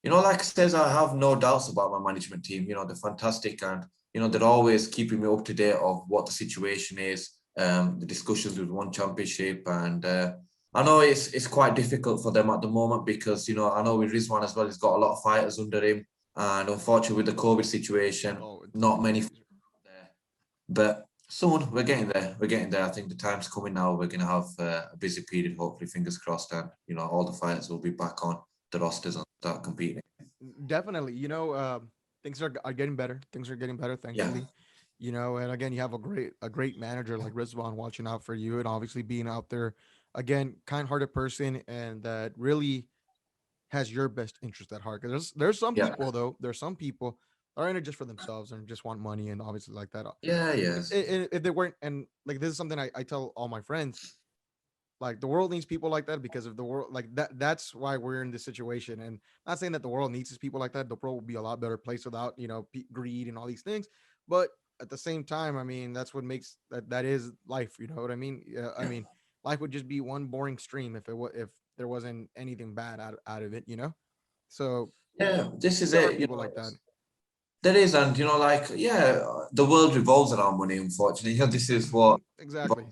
[SPEAKER 2] like I says, I have no doubts about my management team. They're fantastic. And, they're always keeping me up to date of what the situation is, the discussions with One Championship. And I know it's quite difficult for them at the moment because, I know with Rizwan as well, he's got a lot of fighters under him. And unfortunately, with the COVID situation,
[SPEAKER 1] Oh, it's
[SPEAKER 2] not many
[SPEAKER 1] crazy.
[SPEAKER 2] there. But soon we're getting there. We're getting there. I think the time's coming now. We're going to have a busy period, hopefully, fingers crossed. And, all the fighters will be back on the rosters and start competing.
[SPEAKER 1] Definitely. Things are getting better. Things are getting better,
[SPEAKER 2] Yeah.
[SPEAKER 1] thankfully. And again, you have a great manager like Rizwan watching out for you, and obviously being out there, again, kind-hearted person, and that really has your best interest at heart. Because there's some
[SPEAKER 2] Yeah.
[SPEAKER 1] people though, there's some people that are in it just for themselves and just want money, and obviously like that.
[SPEAKER 2] Yeah.
[SPEAKER 1] If,
[SPEAKER 2] Yes.
[SPEAKER 1] if they weren't, and like this is something I tell all my friends, like the world needs people like that, because of the world like that's why we're in this situation. And not saying that the world needs people like that. The world would be a lot better place without greed and all these things. But at the same time, I mean, that's what makes that is life. You know what I mean? I
[SPEAKER 2] Yeah.
[SPEAKER 1] mean, life would just be one boring stream if there wasn't anything bad out of it. So
[SPEAKER 2] Yeah. This is
[SPEAKER 1] there are
[SPEAKER 2] it.
[SPEAKER 1] people like that.
[SPEAKER 2] There is, and the world revolves around money. Unfortunately, this is what
[SPEAKER 1] Exactly.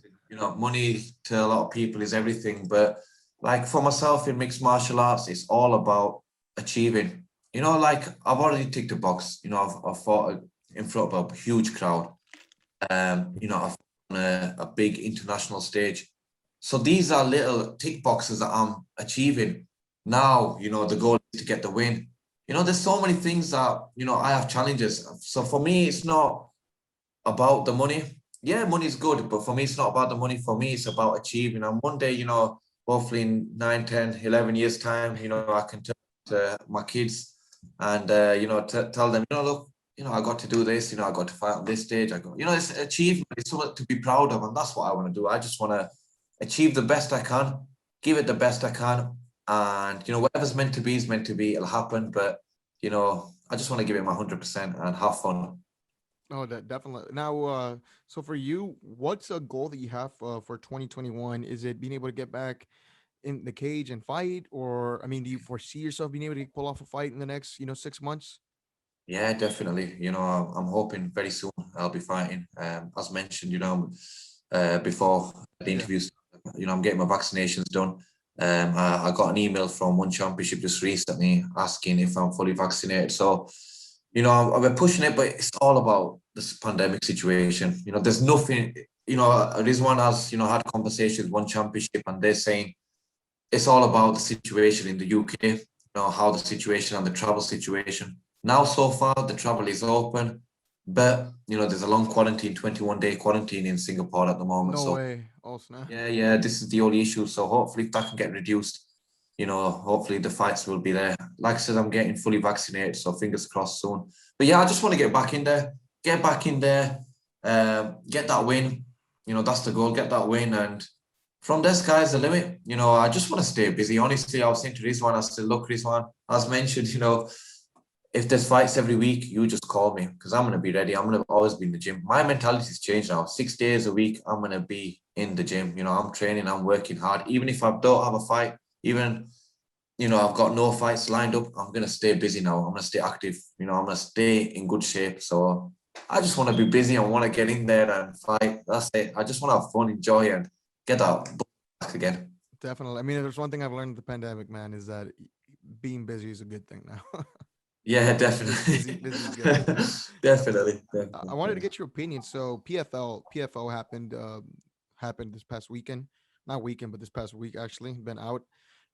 [SPEAKER 2] money to a lot of people is everything. But like for myself in mixed martial arts, it's all about achieving. Like I've already ticked a box. I've fought in front of a huge crowd. I've on a big international stage. So these are little tick boxes that I'm achieving. Now, the goal is to get the win. There's so many things that, I have challenges. So for me, it's not about the money. Yeah, money's good, but for me, it's not about the money. For me, it's about achieving. And one day, hopefully in 9, 10, 11 years' time, I can turn to my kids and, tell them, look, I got to do this, I got to fight on this stage. I got, it's achievement. It's something to be proud of. And that's what I want to do. I just want to achieve the best I can, give it the best I can. And, whatever's meant to be is meant to be. It'll happen. But, I just want to give it my 100% and have fun.
[SPEAKER 1] Oh, that definitely. Now, so for you, what's a goal that you have for 2021? Is it being able to get back in the cage and fight, or I mean, do you foresee yourself being able to pull off a fight in the next 6 months?
[SPEAKER 2] Yeah, definitely. I'm hoping very soon I'll be fighting. As mentioned, before the
[SPEAKER 1] Yeah.
[SPEAKER 2] interviews, I'm getting my vaccinations done. I got an email from One Championship just recently asking if I'm fully vaccinated. So, I've been pushing it, but it's all about this pandemic situation. There's nothing, Rizwan has, had conversations with One Championship, and they're saying it's all about the situation in the UK, how the situation and the travel situation. Now, so far, the travel is open, but, there's a long quarantine, 21-day quarantine in Singapore at the moment.
[SPEAKER 1] No
[SPEAKER 2] So,
[SPEAKER 1] way. Oh snap.
[SPEAKER 2] yeah, this is the only issue. So, hopefully, if that can get reduced, hopefully the fights will be there. Like I said, I'm getting fully vaccinated, so fingers crossed soon. But yeah, I just want to get back in there, get that win. That's the goal, get that win. And from there, sky's the limit. I just want to stay busy. Honestly, I was saying to Rizwan, I said, look, Rizwan, as mentioned, if there's fights every week, you just call me because I'm going to be ready. I'm going to always be in the gym. My mentality's changed now. 6 days a week, I'm going to be in the gym. I'm training, I'm working hard. Even if I don't have a fight, even, I've got no fights lined up, I'm going to stay busy now. I'm going to stay active. I'm going to stay in good shape. So I just want to be busy. I want to get in there and fight. That's it. I just want to have fun, enjoy, and get that back again.
[SPEAKER 1] Definitely. I mean, if there's one thing I've learned in the pandemic, man, is that being busy is a good thing now.
[SPEAKER 2] Yeah,
[SPEAKER 1] Busy is good.
[SPEAKER 2] definitely. Definitely.
[SPEAKER 1] I wanted to get your opinion. So PFL happened this past weekend, not weekend, but this past week actually. Been out,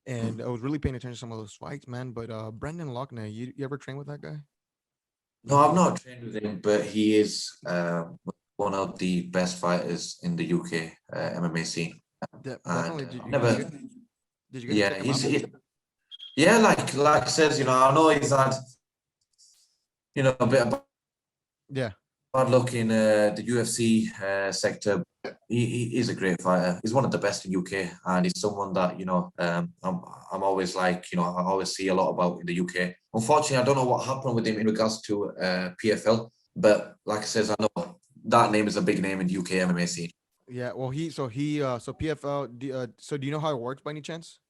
[SPEAKER 1] and I was really paying attention to some of those fights, man. But Brendan Loughnane, you ever train with that guy?
[SPEAKER 2] No, I've not trained with him, but he is one of the best fighters in the UK MMA scene. And
[SPEAKER 1] Definitely.
[SPEAKER 2] I've never,
[SPEAKER 1] Did you get to
[SPEAKER 2] yeah,
[SPEAKER 1] check him out?
[SPEAKER 2] yeah, like I says, I know he's had, a bit of
[SPEAKER 1] Yeah.
[SPEAKER 2] bad luck in the UFC sector. He's a great fighter. He's one of the best in UK, and he's someone that I'm always like, I always see a lot about in the UK. Unfortunately, I don't know what happened with him in regards to PFL, but like I says, I know that name is a big name in the UK MMA scene.
[SPEAKER 1] Yeah. Well, so PFL. So do you know how it works by any chance?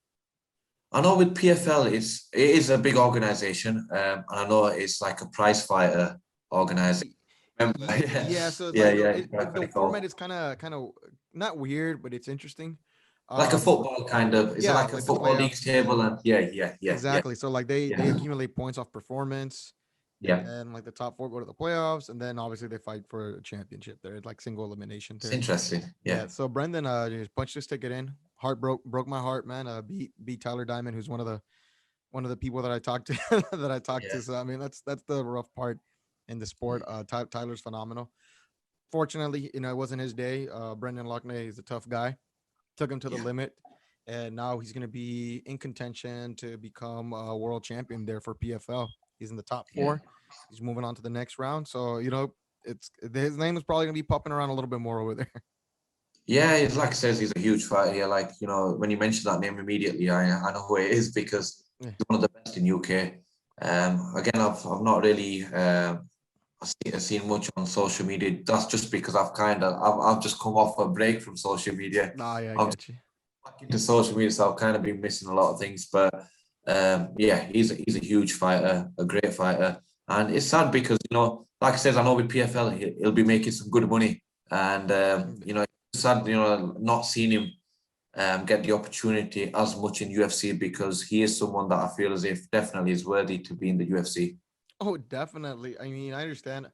[SPEAKER 2] I know with PFL, it is a big organization, and I know it's like a prize fighter organization. Remember? Yeah,
[SPEAKER 1] Yeah. So
[SPEAKER 2] yeah,
[SPEAKER 1] like
[SPEAKER 2] yeah.
[SPEAKER 1] the
[SPEAKER 2] Pretty
[SPEAKER 1] format
[SPEAKER 2] cool.
[SPEAKER 1] is kind of not weird, but it's interesting.
[SPEAKER 2] Like a
[SPEAKER 1] Um.
[SPEAKER 2] football kind of. Is it
[SPEAKER 1] Yeah,
[SPEAKER 2] like a
[SPEAKER 1] like the
[SPEAKER 2] football league
[SPEAKER 1] playoffs.
[SPEAKER 2] table? And yeah,
[SPEAKER 1] Exactly. So like they
[SPEAKER 2] yeah,
[SPEAKER 1] accumulate points off performance, and
[SPEAKER 2] yeah.
[SPEAKER 1] then like the top four go to the playoffs, and then obviously they fight for a championship. There, it's like single elimination
[SPEAKER 2] It's
[SPEAKER 1] there.
[SPEAKER 2] interesting.
[SPEAKER 1] Yeah.
[SPEAKER 2] Yeah,
[SPEAKER 1] So Brendan just punched his ticket in. Heart broke my heart, man. Beat Tyler Diamond, who's one of the people that I talked to that I talked
[SPEAKER 2] yeah,
[SPEAKER 1] to. So I mean that's the rough part in the sport. Tyler's phenomenal. Fortunately, it wasn't his day. Brendan Loughnane is a tough guy. Took him to the
[SPEAKER 2] yeah,
[SPEAKER 1] limit, and now he's going to be in contention to become a world champion there for PFL. He's in the top
[SPEAKER 2] yeah.
[SPEAKER 1] four. He's moving on to the next round. So it's his name is probably going to be popping around a little bit more over there.
[SPEAKER 2] Yeah, it's like I says, he's a huge fighter. Yeah, like when you mentioned that name immediately, I know who it is because
[SPEAKER 1] Yeah.
[SPEAKER 2] he's one of the best in UK. Again, I've not really seen much on social media. That's just because I've just come off a break from social media.
[SPEAKER 1] Nah, yeah, I
[SPEAKER 2] I've
[SPEAKER 1] get you.
[SPEAKER 2] back into social media, so I've kind of been missing a lot of things. But yeah, he's a huge fighter, a great fighter, and it's sad because like I said, I know with PFL he'll be making some good money, and it's sad not seeing him get the opportunity as much in UFC because he is someone that I feel as if definitely is worthy to be in the UFC.
[SPEAKER 1] Oh, definitely. I mean, I understand.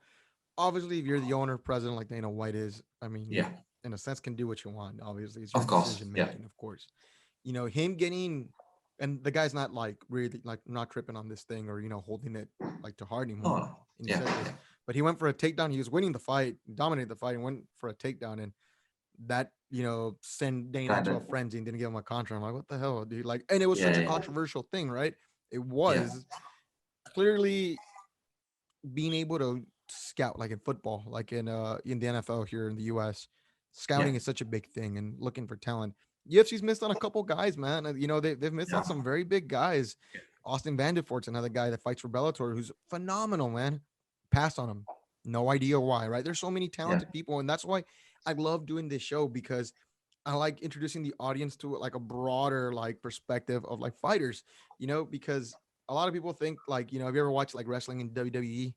[SPEAKER 1] Obviously, if you're the owner, president, like Dana White is, I mean, you
[SPEAKER 2] Yeah,
[SPEAKER 1] in a sense can do what you want. Obviously, it's your
[SPEAKER 2] of course.
[SPEAKER 1] decision
[SPEAKER 2] Yeah,
[SPEAKER 1] making, of course. Him getting, and the guy's not like really like not tripping on this thing or holding it like to heart
[SPEAKER 2] no,
[SPEAKER 1] anymore.
[SPEAKER 2] no.
[SPEAKER 1] And he
[SPEAKER 2] Yeah,
[SPEAKER 1] said this,
[SPEAKER 2] yeah,
[SPEAKER 1] but he went for a takedown. He was winning the fight, dominated the fight, and went for a takedown, and that sent Dana
[SPEAKER 2] kind
[SPEAKER 1] into a
[SPEAKER 2] of.
[SPEAKER 1] frenzy and didn't give him a contract. I'm like, what the hell, dude? Like, and it was
[SPEAKER 2] Yeah,
[SPEAKER 1] such a
[SPEAKER 2] yeah,
[SPEAKER 1] controversial thing, right? It
[SPEAKER 2] yeah,
[SPEAKER 1] was clearly being able to scout like in football, like in the NFL here in the US,
[SPEAKER 2] yeah,
[SPEAKER 1] scouting is such a big thing and looking for talent. UFC's missed on a couple guys, man. They've missed on
[SPEAKER 2] yeah,
[SPEAKER 1] some very big guys. Austin Vanderfort's another guy that fights for Bellator who's phenomenal, man. Pass on him. No idea why, right? There's so many
[SPEAKER 2] yeah,
[SPEAKER 1] talented people, and that's why I love doing this show because I like introducing the audience to like a broader like perspective of like fighters, because a lot of people think like, have you ever watched like wrestling in WWE?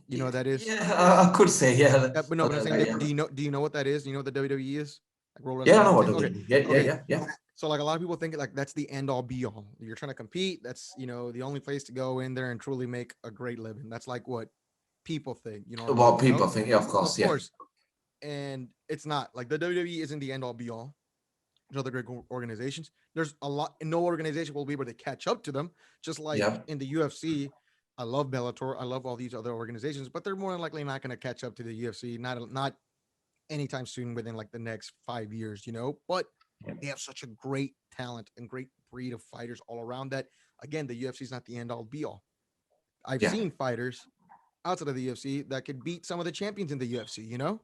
[SPEAKER 1] You know what that is?
[SPEAKER 2] yeah. I could say yeah,
[SPEAKER 1] But no,
[SPEAKER 2] a
[SPEAKER 1] but I'm
[SPEAKER 2] little
[SPEAKER 1] saying,
[SPEAKER 2] bit, yeah.
[SPEAKER 1] do you know what that is? Do you know what the WWE is? Like World
[SPEAKER 2] Yeah,
[SPEAKER 1] Wrestling
[SPEAKER 2] I know what
[SPEAKER 1] Entertainment. Okay,
[SPEAKER 2] WWE. Yeah, yeah,
[SPEAKER 1] okay.
[SPEAKER 2] yeah, yeah.
[SPEAKER 1] So like a lot of people think like that's the end all be all. You're trying to compete. That's the only place to go in there and truly make a great living. That's like what people think. You know what I mean?
[SPEAKER 2] What people think, yeah, of
[SPEAKER 1] Of
[SPEAKER 2] course, yeah,
[SPEAKER 1] course. And it's not like the WWE isn't the end all be all. There's other great organizations. There's a lot. No organization will be able to catch up to them. Just like
[SPEAKER 2] yeah,
[SPEAKER 1] in the UFC, I love Bellator. I love all these other organizations, but they're more than likely not going to catch up to the UFC. Not anytime soon within like the next 5 years. But
[SPEAKER 2] yeah,
[SPEAKER 1] they have such a great talent and great breed of fighters all around that. Again, the UFC is not the end all be all. I've
[SPEAKER 2] yeah.
[SPEAKER 1] seen fighters outside of the UFC that could beat some of the champions in the UFC.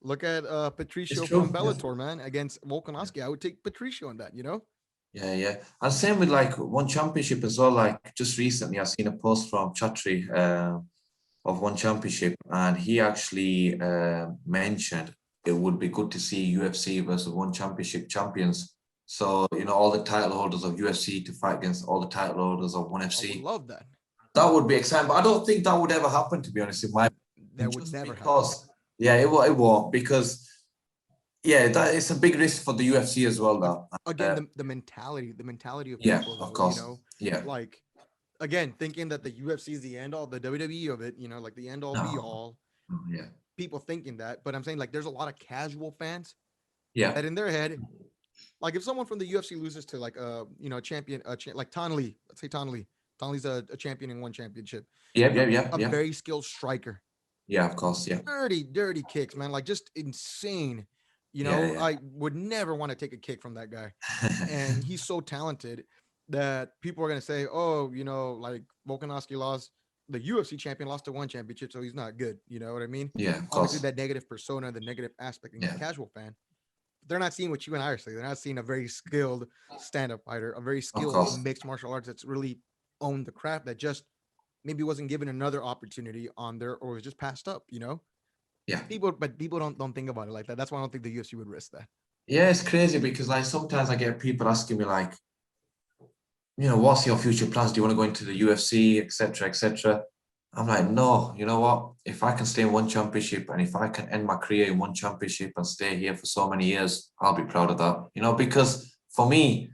[SPEAKER 1] Look at
[SPEAKER 2] It's
[SPEAKER 1] Patricio from
[SPEAKER 2] true. Yeah,
[SPEAKER 1] Bellator, man, against
[SPEAKER 2] yeah,
[SPEAKER 1] Volkanovski. I would take Patricio in that.
[SPEAKER 2] yeah, yeah. And same with like One Championship as well. Like just recently, I seen a post from Chatri of One Championship, and he actually mentioned it would be good to see UFC versus One Championship champions. So all the title holders of UFC to fight against all the title holders of One
[SPEAKER 1] I would
[SPEAKER 2] FC.
[SPEAKER 1] love that.
[SPEAKER 2] That would be exciting, but I don't think that would ever happen, to be honest, in my
[SPEAKER 1] That
[SPEAKER 2] opinion,
[SPEAKER 1] would
[SPEAKER 2] just
[SPEAKER 1] never happen.
[SPEAKER 2] because, yeah, it won't, because, yeah, that it's a big risk for the UFC as well, though.
[SPEAKER 1] Again, the mentality of
[SPEAKER 2] Yeah,
[SPEAKER 1] people,
[SPEAKER 2] of
[SPEAKER 1] though,
[SPEAKER 2] course. Yeah.
[SPEAKER 1] like again, thinking that the UFC is the end all, the WWE of it, like the end all be
[SPEAKER 2] No.
[SPEAKER 1] all.
[SPEAKER 2] Yeah.
[SPEAKER 1] People thinking that, but I'm saying like there's a lot of casual fans
[SPEAKER 2] Yeah.
[SPEAKER 1] that in their head, like if someone from the UFC loses to like champion, like Ton Lee, let's say Ton Lee, Tonley's a champion in one championship.
[SPEAKER 2] Yep, yep, yep,
[SPEAKER 1] A
[SPEAKER 2] yep.
[SPEAKER 1] very skilled striker.
[SPEAKER 2] Yeah, of course. Yeah.
[SPEAKER 1] Dirty kicks, man. Like just insane.
[SPEAKER 2] Yeah,
[SPEAKER 1] I would never want to take a kick from that guy. And he's so talented that people are gonna say, oh, like Volkanovski lost, the UFC champion lost to one championship, so he's not good. You know what I mean?
[SPEAKER 2] yeah, of
[SPEAKER 1] Obviously,
[SPEAKER 2] course.
[SPEAKER 1] that negative persona, the negative aspect in the
[SPEAKER 2] Yeah,
[SPEAKER 1] casual fan, they're not seeing what you and I are saying. They're not seeing a very skilled stand-up fighter, a very
[SPEAKER 2] of
[SPEAKER 1] skilled
[SPEAKER 2] course.
[SPEAKER 1] mixed martial arts that's really owned the craft that just maybe wasn't given another opportunity on there or was just passed up.
[SPEAKER 2] Yeah.
[SPEAKER 1] People don't think about it like that. That's why I don't think the UFC would risk that.
[SPEAKER 2] Yeah, it's crazy because like sometimes I get people asking me like, what's your future plans? Do you want to go into the UFC, etc., etc.? I'm like, no, you know what? If I can stay in one championship and if I can end my career in one championship and stay here for so many years, I'll be proud of that. Because for me,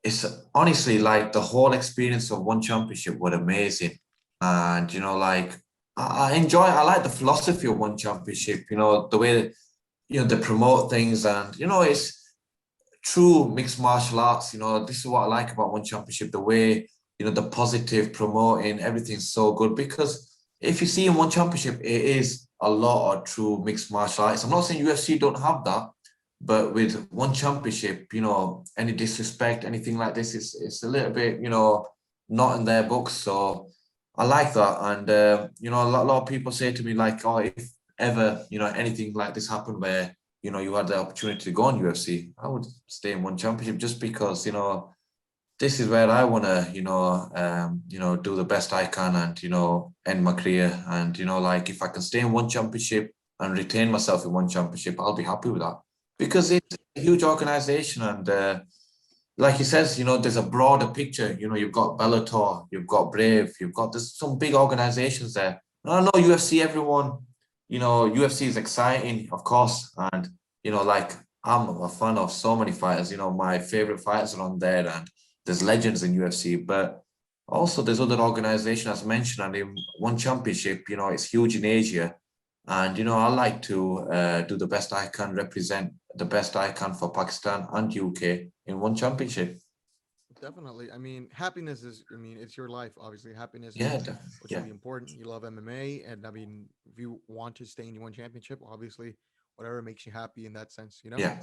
[SPEAKER 2] it's honestly like the whole experience of one championship was amazing. And, like I like the philosophy of one championship, the way that, they promote things and, it's true mixed martial arts. This is what I like about one championship, the way, the positive promoting, everything's so good because if you see in one championship, it is a lot of true mixed martial arts. I'm not saying UFC don't have that, but with one championship, any disrespect, anything like this, it's a little bit, not in their books. So I like that. And, a lot of people say to me like, oh, if ever, anything like this happened where, you had the opportunity to go on UFC, I would stay in one championship just because, this is where I want to, do the best I can and, end my career. And, like if I can stay in one championship and retain myself in one championship, I'll be happy with that because it's a huge organization. And like he says, there's a broader picture. You've got Bellator, you've got Brave, there's some big organizations there. And I know UFC, everyone, UFC is exciting, of course. And, like I'm a fan of so many fighters, my favorite fighters are on there and there's legends in UFC, but also there's other organizations as mentioned. And in one championship, it's huge in Asia. And, I like to do the best I can, represent the best I can for Pakistan and UK in one championship.
[SPEAKER 1] Definitely. I mean, happiness is, it's your life. Obviously, happiness is
[SPEAKER 2] Yeah,
[SPEAKER 1] what's
[SPEAKER 2] yeah,
[SPEAKER 1] really important. You love MMA. And I mean, if you want to stay in one championship, obviously, whatever makes you happy in that sense.
[SPEAKER 2] yeah, yeah,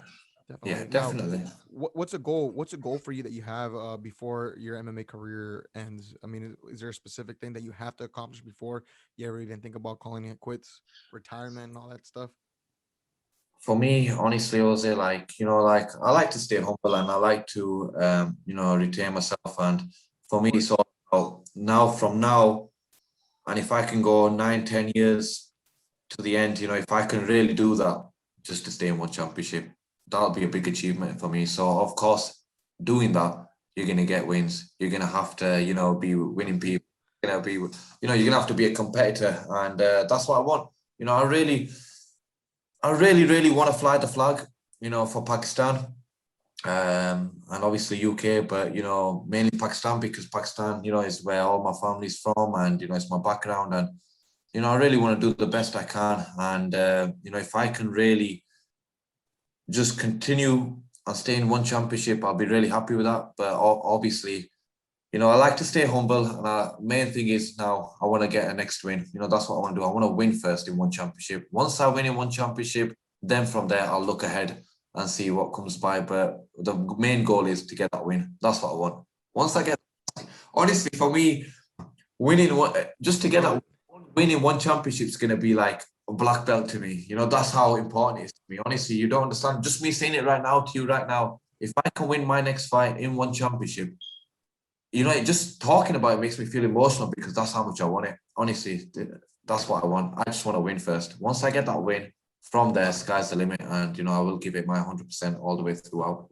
[SPEAKER 1] Definitely. Now,
[SPEAKER 2] definitely.
[SPEAKER 1] what's a goal? What's a goal for you that you have before your MMA career ends? I mean, is there a specific thing that you have to accomplish before you ever even think about calling it quits, retirement, and all that stuff?
[SPEAKER 2] For me, honestly, Jose, like, like I like to stay humble and I like to, retain myself. And for me, it's all about now from now. And if I can go 9, 10 years to the end, if I can really do that just to stay in one championship, that'll be a big achievement for me. So, of course, doing that, you're going to get wins. You're going to have to, be winning people. You're going to be, you're going to have to be a competitor. And that's what I want. I really want to fly the flag, for Pakistan, and obviously UK, but mainly Pakistan because Pakistan, is where all my family's from, and it's my background, and I really want to do the best I can, and if I can really just continue and stay in one championship, I'll be really happy with that. But obviously, I like to stay humble, and main thing is now I want to get a next win. That's what I want to do. I want to win first in one championship. Once I win in one championship, then from there I'll look ahead and see what comes by. But the main goal is to get that win. That's what I want. Once I get, honestly, for me, winning one, just to get that win in one championship is going to be like a black belt to me. That's how important it is to me. Honestly, you don't understand. Just me saying it right now to you right now. If I can win my next fight in one championship, just talking about it makes me feel emotional because that's how much I want it. Honestly, that's what I want. I just want to win first. Once I get that win, from there, sky's the limit. And, I will give it my 100% all the way throughout.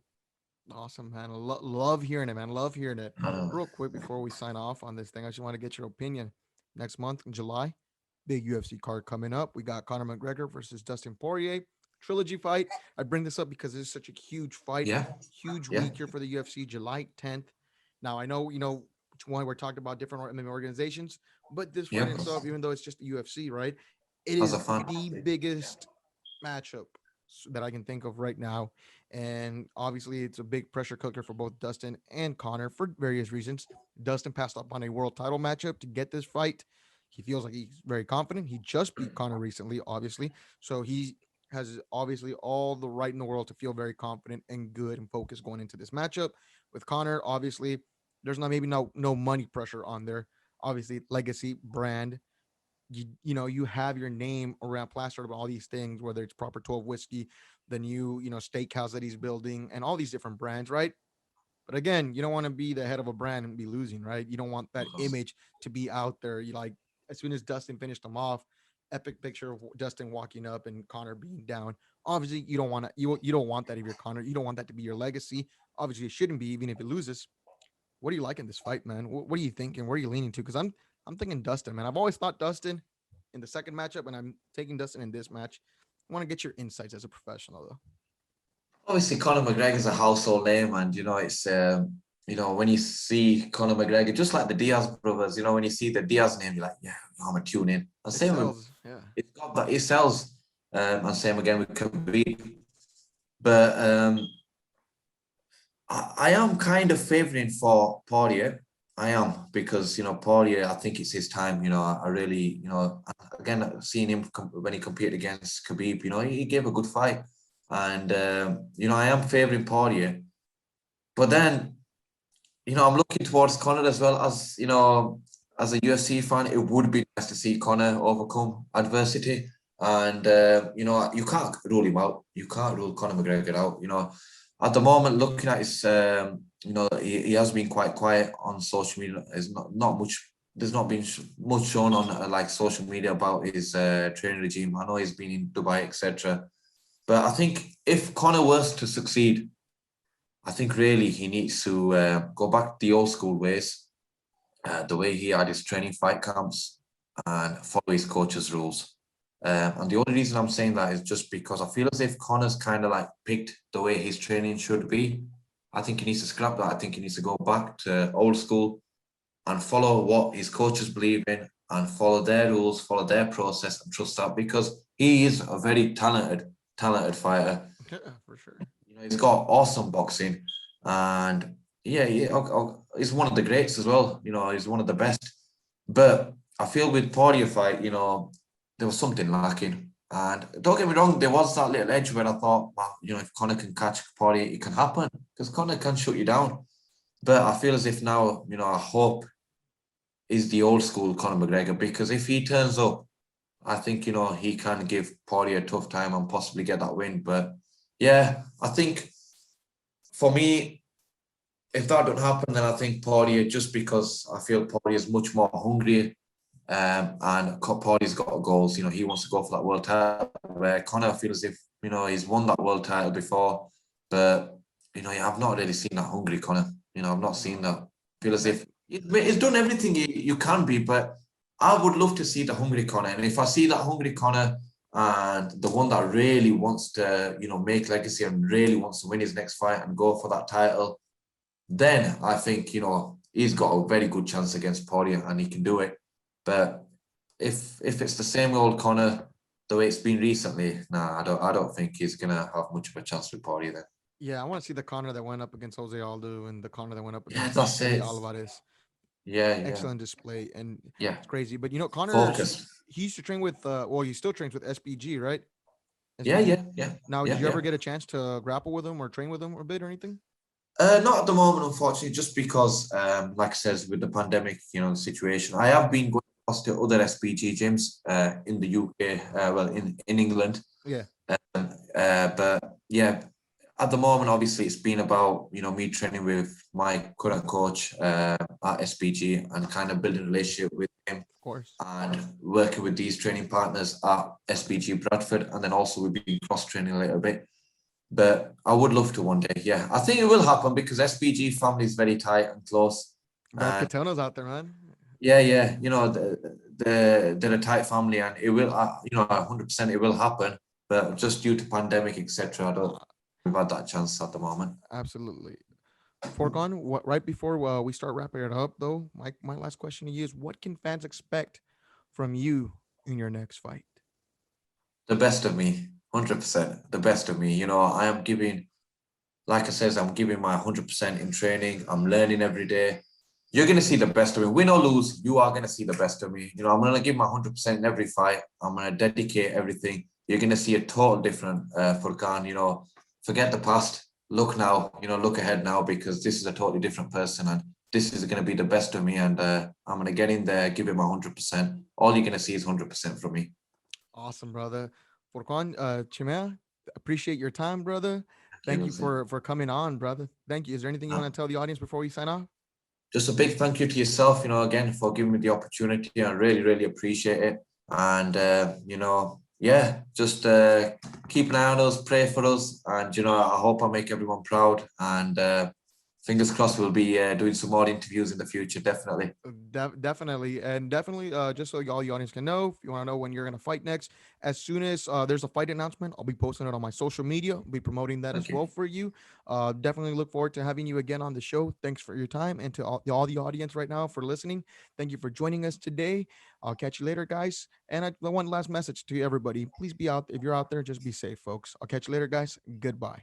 [SPEAKER 1] Awesome, man. Love hearing it, man. Love hearing it.
[SPEAKER 2] Uh,
[SPEAKER 1] Real quick before we sign off on this thing, I just want to get your opinion. Next month in July, big UFC card coming up. We got Conor McGregor versus Dustin Poirier trilogy fight. I bring this up because it's such a huge fight,
[SPEAKER 2] yeah,
[SPEAKER 1] huge
[SPEAKER 2] yeah,
[SPEAKER 1] week here for the UFC, July 10th. Now I know which one we're talking about different MMA organizations, but this fight
[SPEAKER 2] yeah.
[SPEAKER 1] in itself, even though it's just the UFC, right? It
[SPEAKER 2] As a
[SPEAKER 1] is
[SPEAKER 2] fan.
[SPEAKER 1] the biggest matchup that I can think of right now. And obviously, it's a big pressure cooker for both Dustin and Connor for various reasons. Dustin passed up on a world title matchup to get this fight. He feels like he's very confident. He just beat Connor recently, obviously. So he has obviously all the right in the world to feel very confident and good and focused going into this matchup. With Connor, obviously, there's not maybe no money pressure on there. Obviously, legacy, brand, you have your name around plastered about all these things, whether it's proper 12 whiskey, the new steakhouse that he's building, and all these different brands, right? But again, you don't want to be the head of a brand and be losing, right? You don't want
[SPEAKER 2] Of
[SPEAKER 1] that
[SPEAKER 2] course.
[SPEAKER 1] image to be out there. You like, as soon as Dustin finished him off, epic picture of Dustin walking up and Connor being down. Obviously, you don't want to you don't want that if you're Connor. You don't want that to be your legacy. Obviously, it shouldn't be, even if it loses. What do you like in this fight, man? What are you thinking? Where are you leaning to? Because I'm thinking Dustin, man. I've always thought Dustin in the second matchup, and I'm taking Dustin in this match. I want to get your insights as a professional, though.
[SPEAKER 2] Obviously, Conor McGregor's a household name, and it's when you see Conor McGregor, just like the Diaz brothers, when you see the Diaz name, you're like, yeah, I'm a tune in. And
[SPEAKER 1] It
[SPEAKER 2] same with
[SPEAKER 1] sells, yeah.
[SPEAKER 2] it's got that it sells, and same again with Khabib. But I am kind of favouring for Poirier. I am, because Poirier, I think it's his time. I really, again, seeing him when he competed against Khabib, he gave a good fight, and I am favouring Poirier. But then, I'm looking towards Conor as well. As a UFC fan, it would be nice to see Conor overcome adversity. And you can't rule him out. You can't rule Conor McGregor out. At the moment, looking at his, he has been quite quiet on social media. There's not much. There's not been much shown on like social media about his training regime. I know he's been in Dubai, etc. But I think if Conor was to succeed, I think really he needs to go back to the old school ways, the way he had his training fight camps, and follow his coach's rules. And the only reason I'm saying that is just because I feel as if Connor's kind of like picked the way his training should be. I think he needs to scrap that. I think he needs to go back to old school and follow what his coaches believe in, and follow their rules, follow their process, and trust that, because he is a very talented fighter.
[SPEAKER 1] Yeah, for sure.
[SPEAKER 2] He's got awesome boxing, and yeah, he's one of the greats as well. He's one of the best. But I feel with Poirier fight, there was something lacking. And don't get me wrong, there was that little edge where I thought, wow, if Conor can catch Poirier, it can happen, because Conor can shut you down. But I feel as if now, I hope is the old school Conor McGregor, because if he turns up, I think, he can give Poirier a tough time and possibly get that win. But yeah, I think for me, if that don't happen, then I think Poirier, just because I feel Poirier is much more hungry, and Poirier's got goals. He wants to go for that world title. Where Conor, feels as if he's won that world title before, but I've not really seen that hungry Conor. I've not seen
[SPEAKER 1] No.
[SPEAKER 2] that. Feel as if he's done everything you can be, but I would love to see the hungry Conor. And if I see that hungry Conor, and the one that really wants to, make legacy and really wants to win his next fight and go for that title, then I think, he's got a very good chance against Poirier and he can do it. But if it's the same old Conor, the way it's been recently, nah, I don't think he's gonna have much of a chance with Poirier then.
[SPEAKER 1] Yeah, I want to see the Connor that went up against Jose Aldo and the Connor that went up
[SPEAKER 2] Yeah,
[SPEAKER 1] against
[SPEAKER 2] that's
[SPEAKER 1] Eddie
[SPEAKER 2] it.
[SPEAKER 1] Alvarez.
[SPEAKER 2] Yeah, yeah,
[SPEAKER 1] Excellent display, and
[SPEAKER 2] yeah.
[SPEAKER 1] it's crazy. But Connor's
[SPEAKER 2] Focus.
[SPEAKER 1] he used to train with well, he still trains with SBG, right?
[SPEAKER 2] Yeah,
[SPEAKER 1] SBG.
[SPEAKER 2] yeah, yeah,
[SPEAKER 1] Now, did
[SPEAKER 2] yeah,
[SPEAKER 1] you
[SPEAKER 2] yeah.
[SPEAKER 1] ever get a chance to grapple with him or train with him or a bit or anything?
[SPEAKER 2] Not at the moment, unfortunately, just because, like I says, with the pandemic, situation, I have been going across to other SPG gyms in the UK, well, in England.
[SPEAKER 1] Yeah,
[SPEAKER 2] But yeah, at the moment, obviously, it's been about me training with my current coach at SPG, and kind of building a relationship with him,
[SPEAKER 1] of course.
[SPEAKER 2] and working with these training partners at SPG Bradford, and then also we've been cross training a little bit. But I would love to one day. Yeah, I think it will happen, because SPG family is very tight and close.
[SPEAKER 1] Brad
[SPEAKER 2] And
[SPEAKER 1] Catona's out there, man.
[SPEAKER 2] yeah, yeah, they're a tight family, and it will, 100% it will happen. But just due to pandemic, etc., I don't.
[SPEAKER 1] Uh,
[SPEAKER 2] We've had that chance at the moment.
[SPEAKER 1] Absolutely. Forgone, what right before we start wrapping it up, though, my last question to you is: what can fans expect from you in your next fight?
[SPEAKER 2] The best of me, 100%. The best of me. You know, I am giving, like I says, I'm giving my 100% in training. I'm learning every day. You're going to see the best of me. Win or lose, you are going to see the best of me. You know, I'm going to give my 100% in every fight. I'm going to dedicate everything. You're going to see a total different Furqan. You know, forget the past. Look now, you know, look ahead now, because this is a totally different person, and this is going to be the best of me. And I'm going to get in there, give it my 100%. All you're going to see is 100% from me.
[SPEAKER 1] Awesome, brother. Furqan Cheema, appreciate your time, brother.
[SPEAKER 2] Thank
[SPEAKER 1] Thank
[SPEAKER 2] you,
[SPEAKER 1] you for coming on, brother. Thank you. Is there anything you
[SPEAKER 2] Uh,
[SPEAKER 1] want to tell the audience before we sign off?
[SPEAKER 2] just a big thank you to yourself, you know, again, for giving me the opportunity. I really, really appreciate it. And, you know, yeah, just keep an eye on us, pray for us. And, you know, I hope I make everyone proud. And fingers crossed, we'll be doing some more interviews in the future, definitely.
[SPEAKER 1] Definitely, and definitely, just so all the audience can know, if you want to know when you're gonna fight next, as soon as there's a fight announcement, I'll be posting it on my social media. I'll be promoting that as
[SPEAKER 2] Okay.
[SPEAKER 1] well for you. Definitely look forward to having you again on the show. Thanks for your time, and to all the audience right now for listening. Thank you for joining us today. I'll catch you later, guys. And one last message to everybody: please be out. If you're out there, just be safe, folks. I'll catch you later, guys. Goodbye.